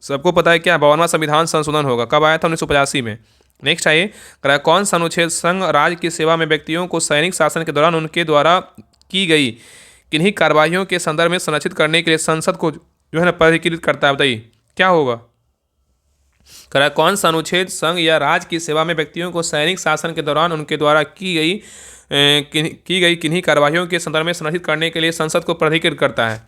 सबको पता है क्या, 52वां संविधान संशोधन होगा, कब आया था, 1985 में। नेक्स्ट है करा कौन सा अनुच्छेद संघ राज्य की सेवा में व्यक्तियों को सैनिक शासन के दौरान उनके द्वारा की गई किन्हीं कार्रवाइयों के संदर्भ में संरक्षित करने के लिए संसद को जो है ना परिष्कृत करता है, बताइए क्या होगा। करा कौन सा अनुच्छेद संघ या राज्य की सेवा में व्यक्तियों को सैनिक शासन के दौरान उनके द्वारा की गई किन्हीं कार्रवाइयों के संदर्भ में संरक्षित करने के लिए संसद को प्राधिकृत करता है,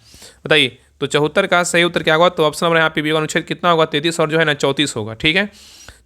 बताइए। तो 74 का सही उत्तर क्या होगा, तो ऑप्शन नंबर यहाँ पे भी अनुच्छेद कितना होगा, 33 और जो है ना 34 होगा, ठीक है।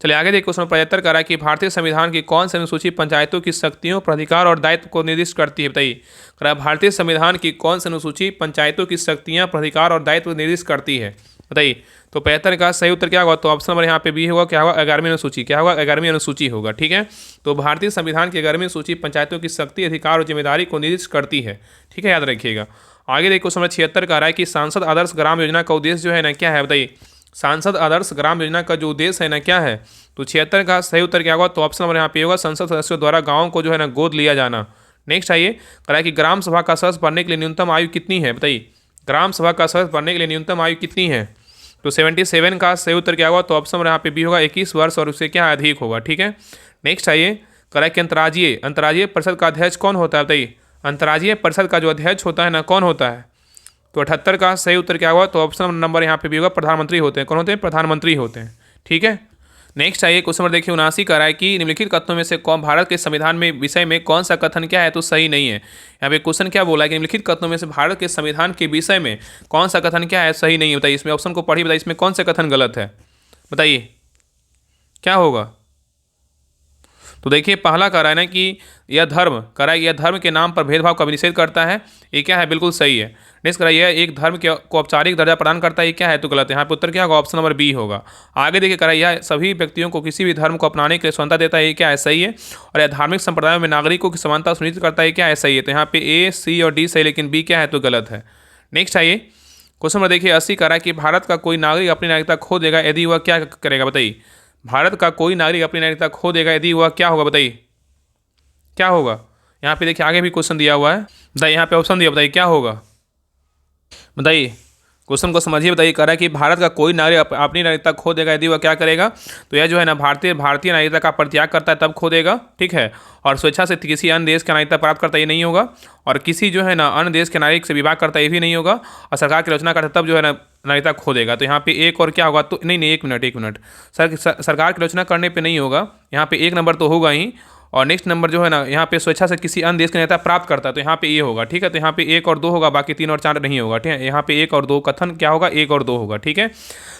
चलिए आगे देखिए क्वेश्चन नंबर 75 कह रहा है कि भारतीय संविधान की कौन सी अनुसूची पंचायतों की शक्तियों, प्राधिकार और दायित्व को निर्दिष्ट करती है? बताइए। कह रहा है भारतीय संविधान की कौन सी अनुसूची पंचायतों की शक्तियां, प्राधिकार और दायित्व निर्दिष्ट करती है? बताइए। तो 75 का सही उत्तर क्या होगा? तो ऑप्शन नंबर यहाँ पे बी होगा। क्या होगा? 11वीं अनुसूची। क्या होगा? 11वीं अनुसूची होगा। ठीक है। तो भारतीय संविधान की 11वीं अनुसूची पंचायतों की शक्ति, अधिकार और जिम्मेदारी को निर्दिष्ट करती है। ठीक है, याद रखिएगा। आगे देखो क्वेश्चन नंबर 76 का रहा है कि सांसद आदर्श ग्राम योजना का उद्देश्य जो है ना क्या है? बताइए। सांसद आदर्श ग्राम योजना का जो उद्देश्य है ना क्या है? तो 76 का सही उत्तर क्या होगा? तो ऑप्शन नंबर यहाँ पे होगा संसद सदस्यों द्वारा गाँव को जो है ना गोद लिया जाना। नेक्स्ट आइए, कह रहा है कि ग्राम सभा का सदस्य बनने के लिए न्यूनतम आयु कितनी है? बताइए। ग्राम सभा का सदस्य बनने के लिए न्यूनतम आयु कितनी है? तो 77 का सही उत्तर क्या होगा? तो ऑप्शन नंबर यहाँ पे बी होगा 21 वर्ष और उससे क्या अधिक होगा। ठीक है। नेक्स्ट आइए, कह रहा है कि अंतर्राज्यीय परिषद का अध्यक्ष कौन होता है? बताइए। अंतर्राज्यीय परिषद का जो अध्यक्ष होता है ना कौन होता है? तो 78 का सही उत्तर क्या होगा? तो ऑप्शन नंबर यहाँ पे भी होगा प्रधानमंत्री होते हैं। कौन होते हैं? प्रधानमंत्री होते हैं। ठीक है। नेक्स्ट आइए, क्वेश्चन नंबर देखिए 79 का रहा है कि निम्नलिखित कथनों में से कौन भारत के संविधान में विषय में कौन सा कथन क्या है तो सही नहीं है? यहाँ पे क्वेश्चन क्या बोला है कि निम्नलिखित कथनों में से भारत के संविधान के विषय में कौन सा कथन क्या है सही नहीं है? बताइए। इसमें ऑप्शन को पढ़िए, बताइए इसमें कौन सा कथन गलत है? बताइए क्या होगा? तो देखिए पहला कह रहा है ना कि यह धर्म, कह रहा है यह धर्म के नाम पर भेदभाव का निषेध करता है। ये क्या है? बिल्कुल सही है। नेक्स्ट कह रहा है यह एक धर्म को औपचारिक दर्जा प्रदान करता है। ये क्या है? तो गलत है। यहाँ पे उत्तर क्या होगा? ऑप्शन नंबर बी होगा। आगे देखिए कह रहा है यह सभी व्यक्तियों को किसी भी धर्म को अपनाने के लिए स्वतंत्रता देता है। ये क्या है? सही है। और यह धार्मिक संप्रदायों में नागरिकों की समानता सुनिश्चित करता है। ये क्या है? सही है। तो यहाँ पे ए, सी और डी सही, लेकिन बी क्या है? तो गलत है। नेक्स्ट आइए, क्वेश्चन नंबर देखिए 80 कह रहा है कि भारत का कोई नागरिक अपनी नागरिकता खो देगा यदि वह क्या करेगा? बताइए। भारत का कोई नागरिक अपनी नागरिकता खो देगा यदि वह क्या होगा? बताइए क्या होगा? यहाँ पे देखिए आगे भी क्वेश्चन दिया हुआ है। बताइए यहाँ पे ऑप्शन दिया, बताइए क्या होगा? बताइए क्वेश्चन को समझिए। बताइए कह रहा है कि भारत का कोई नागरिक अपनी नागरिकता खो देगा यदि वह क्या करेगा? तो यह जो है ना भारतीय नागरिकता का परित्याग करता है तब खो देगा। ठीक है। और स्वेच्छा से किसी अन्य देश का नागरिकता प्राप्त करता ये नहीं होगा। और किसी जो है ना अन्य देश के नागरिक से विवाह करता ये भी नहीं होगा। और सरकार की आलोचना करता तब जो है ना नागरिकता खो देगा। तो यहाँ पे एक और क्या होगा? तो नहीं, एक मिनट। सरकार की आलोचना करने पर नहीं होगा। यहाँ पे एक नंबर तो होगा ही। और नेक्स्ट नंबर जो है ना यहाँ पे स्वेच्छा से किसी अन्य देश के नेता प्राप्त करता है तो यहाँ पे ये होगा। ठीक है। तो यहाँ पे 1 और 2 होगा, बाकी 3 और 4 नहीं होगा। ठीक है। यहाँ पे 1 और 2 कथन क्या होगा? 1 और 2 होगा। ठीक है।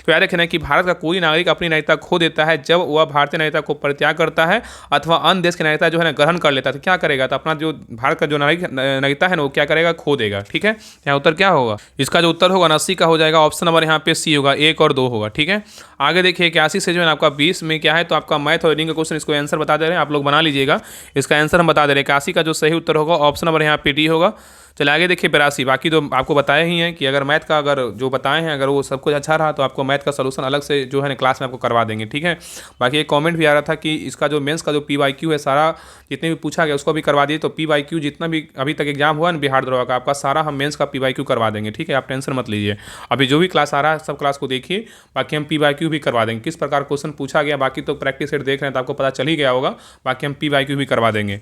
तो याद रखना कि भारत का कोई नागरिक अपनी नागरिकता खो देता है जब वह भारतीय नागरिकता को परित्याग करता है अथवा अन्य देश की नागरिकता जो है ना ग्रहण कर लेता है। तो क्या करेगा? तो अपना जो भारत का जो नागरिकता है ना वो क्या करेगा? खो देगा। ठीक है। यहाँ उत्तर क्या होगा? इसका जो उत्तर होगा 80 का हो जाएगा। ऑप्शन नंबर यहाँ पे सी होगा, 1 और 2 होगा। ठीक है। आगे देखिए 81 से जो है आपका 20 में क्या है? तो आपका मैथ और रीडिंग का क्वेश्चन, इसको आंसर बता दे रहे हैं, आप लोग बना लीजिएगा। इसका आंसर हम बता दे रहे हैं। 81 का जो सही उत्तर होगा ऑप्शन नंबर यहाँ पे डी होगा। चलिए आगे देखिए 82। बाकी तो आपको बताया ही है कि अगर मैथ का अगर जो बताए हैं अगर वो सब कुछ अच्छा रहा तो आपको मैथ का सलूशन अलग से जो है ना क्लास में आपको करवा देंगे। ठीक है। बाकी एक कमेंट भी आ रहा था कि इसका जो मेंस का जो PYQ है सारा जितने भी पूछा गया उसको भी करवा दिए। तो PYQ जितना भी अभी तक एग्जाम हुआ ना बिहार दरोगा का, आपका सारा हम मेंस का PYQ करवा देंगे। ठीक है। आप टेंशन मत लीजिए। अभी जो भी क्लास आ रहा है सब क्लास को देखिए, बाकी हम PYQ भी करवा देंगे। किस प्रकार क्वेश्चन पूछा गया बाकी तो प्रैक्टिस सेट देख रहे हैं तो आपको पता चल ही गया होगा। बाकी हम PYQ भी करवा देंगे।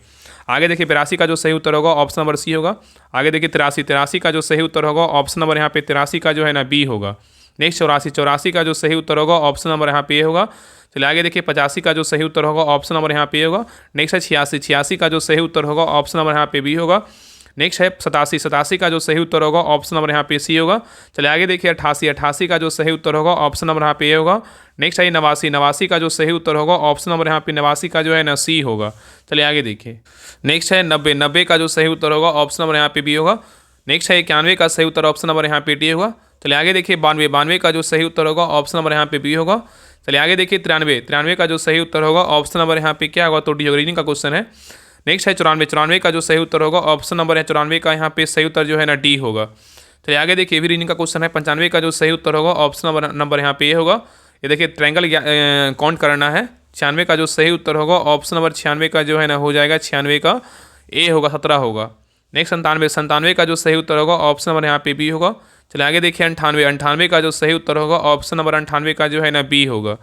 आगे देखिए 82 का जो सही उत्तर होगा ऑप्शन नंबर सी होगा। आगे देखिए 83 का जो सही उत्तर होगा ऑप्शन नंबर यहाँ पे 83 का जो है ना बी होगा। नेक्स्ट 84 का जो सही उत्तर होगा ऑप्शन नंबर यहाँ पे होगा। चलिए आगे देखिए 85 का जो सही उत्तर होगा ऑप्शन नंबर यहाँ पे होगा। नेक्स्ट है 86 का जो सही उत्तर होगा ऑप्शन नंबर यहाँ पे बी होगा। नेक्स्ट है 87 का जो सही उत्तर होगा ऑप्शन नंबर यहाँ पे सी होगा। चलिए आगे देखिए 88 का जो सही उत्तर होगा ऑप्शन नंबर यहाँ पे ए होगा। नेक्स्ट है 89 का जो सही उत्तर होगा ऑप्शन नंबर यहाँ पे 89 का जो है ना सी होगा। चलिए आगे देखिए नेक्स्ट है 90 का जो सही उत्तर होगा ऑप्शन नंबर यहाँ पे बी होगा। नेक्स्ट है 91 का सही उत्तर ऑप्शन नंबर यहाँ पे डी होगा। चलिए आगे देखिए 92 का जो सही उत्तर होगा ऑप्शन नंबर यहाँ पे बी होगा। चलिए आगे देखिए 93 का जो सही उत्तर होगा ऑप्शन नंबर यहाँ पे क्या होगा? तो डी होगा। रीजनिंग का क्वेश्चन है। नेक्स्ट है 94 का जो सही उत्तर होगा ऑप्शन नंबर है 94 का यहाँ पे सही उत्तर जो है ना डी होगा। चलिए आगे देखिए भी रीजनिंग का क्वेश्चन है। 95 का जो सही उत्तर होगा ऑप्शन नंबर यहाँ पे ये होगा। ये देखिए ट्रायंगल काउंट करना है। 96 का जो सही उत्तर होगा ऑप्शन नंबर 96 का जो है ना हो जाएगा 96 का ए होगा, 17 होगा। नेक्स्ट 97 का जो सही उत्तर होगा ऑप्शन नंबर यहाँ पे बी होगा। चलिए आगे देखिए 98 का जो सही उत्तर होगा ऑप्शन नंबर 98 का जो है ना बी होगा।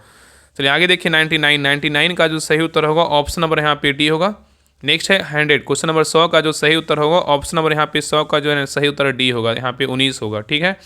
चलिए आगे देखिए 99 का जो सही उत्तर होगा ऑप्शन नंबर यहाँ पे डी होगा। नेक्स्ट है 100 क्वेश्चन नंबर 100 का जो सही उत्तर होगा ऑप्शन नंबर यहाँ पे 100 का जो है सही उत्तर डी होगा, यहाँ पे 19 होगा। ठीक है।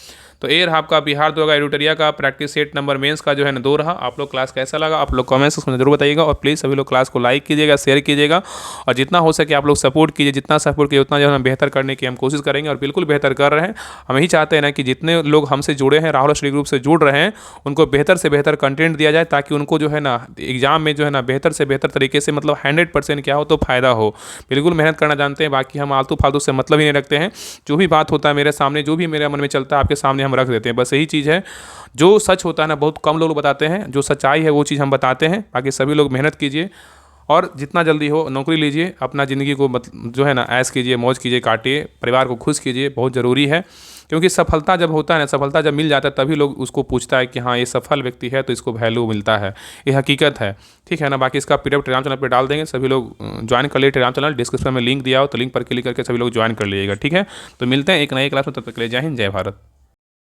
तो ये रहा आपका बिहार दरोगा एडिटोरिया का प्रैक्टिस सेट नंबर मेंस का जो है ना 2 रहा। आप लोग क्लास कैसा लगा आप लोग कमेंट्स में जरूर बताइएगा, और प्लीज़ सभी लोग क्लास को लाइक कीजिएगा, शेयर कीजिएगा, और जितना हो सके आप लोग सपोर्ट कीजिए। जितना सपोर्ट कीजिए उतना जो है ना बेहतर करने की हम कोशिश करेंगे, और बिल्कुल बेहतर कर रहे हैं। हम यही चाहते हैं ना कि जितने लोग हमसे जुड़े हैं, राहुल स्टडी ग्रुप से जुड़ रहे हैं, उनको बेहतर से बेहतर कंटेंट दिया जाए, ताकि उनको जो है ना एग्जाम में जो है ना बेहतर से बेहतर तरीके से, मतलब 100% क्या हो तो फ़ायदा हो। बिल्कुल मेहनत करना जानते हैं, बाकी हम आलतू फालतू से मतलब ही नहीं रखते हैं। जो भी बात होता है मेरे सामने, जो भी मेरे मन में चलता है आपके सामने हम रख देते हैं, बस यही चीज़ है। जो सच होता है ना बहुत कम लोग बताते हैं, जो सच्चाई है वो चीज़ हम बताते हैं। बाकी सभी लोग मेहनत कीजिए, और जितना जल्दी हो नौकरी लीजिए, अपना ज़िंदगी को जो है ना ऐश कीजिए, मौज कीजिए, काटिए, परिवार को खुश कीजिए, बहुत ज़रूरी है। क्योंकि सफलता जब होता है ना, सफलता जब मिल जाता है, तभी लोग उसको पूछता है कि हाँ ये सफल व्यक्ति है, तो इसको वैल्यू मिलता है। ये हकीकत है, ठीक है ना। बाकी इसका पीडीएफ टेलीग्राम चैनल पर डाल देंगे, सभी लोग ज्वाइन कर लिए। टेलीग्राम चैनल डिस्क्रिप्शन में लिंक दिया हो, तो लिंक पर क्लिक करके सभी लोग ज्वाइन कर लीजिएगा, ठीक है। तो मिलते हैं एक नई क्लास में, तब तक के लिए जय हिंद, जय भारत।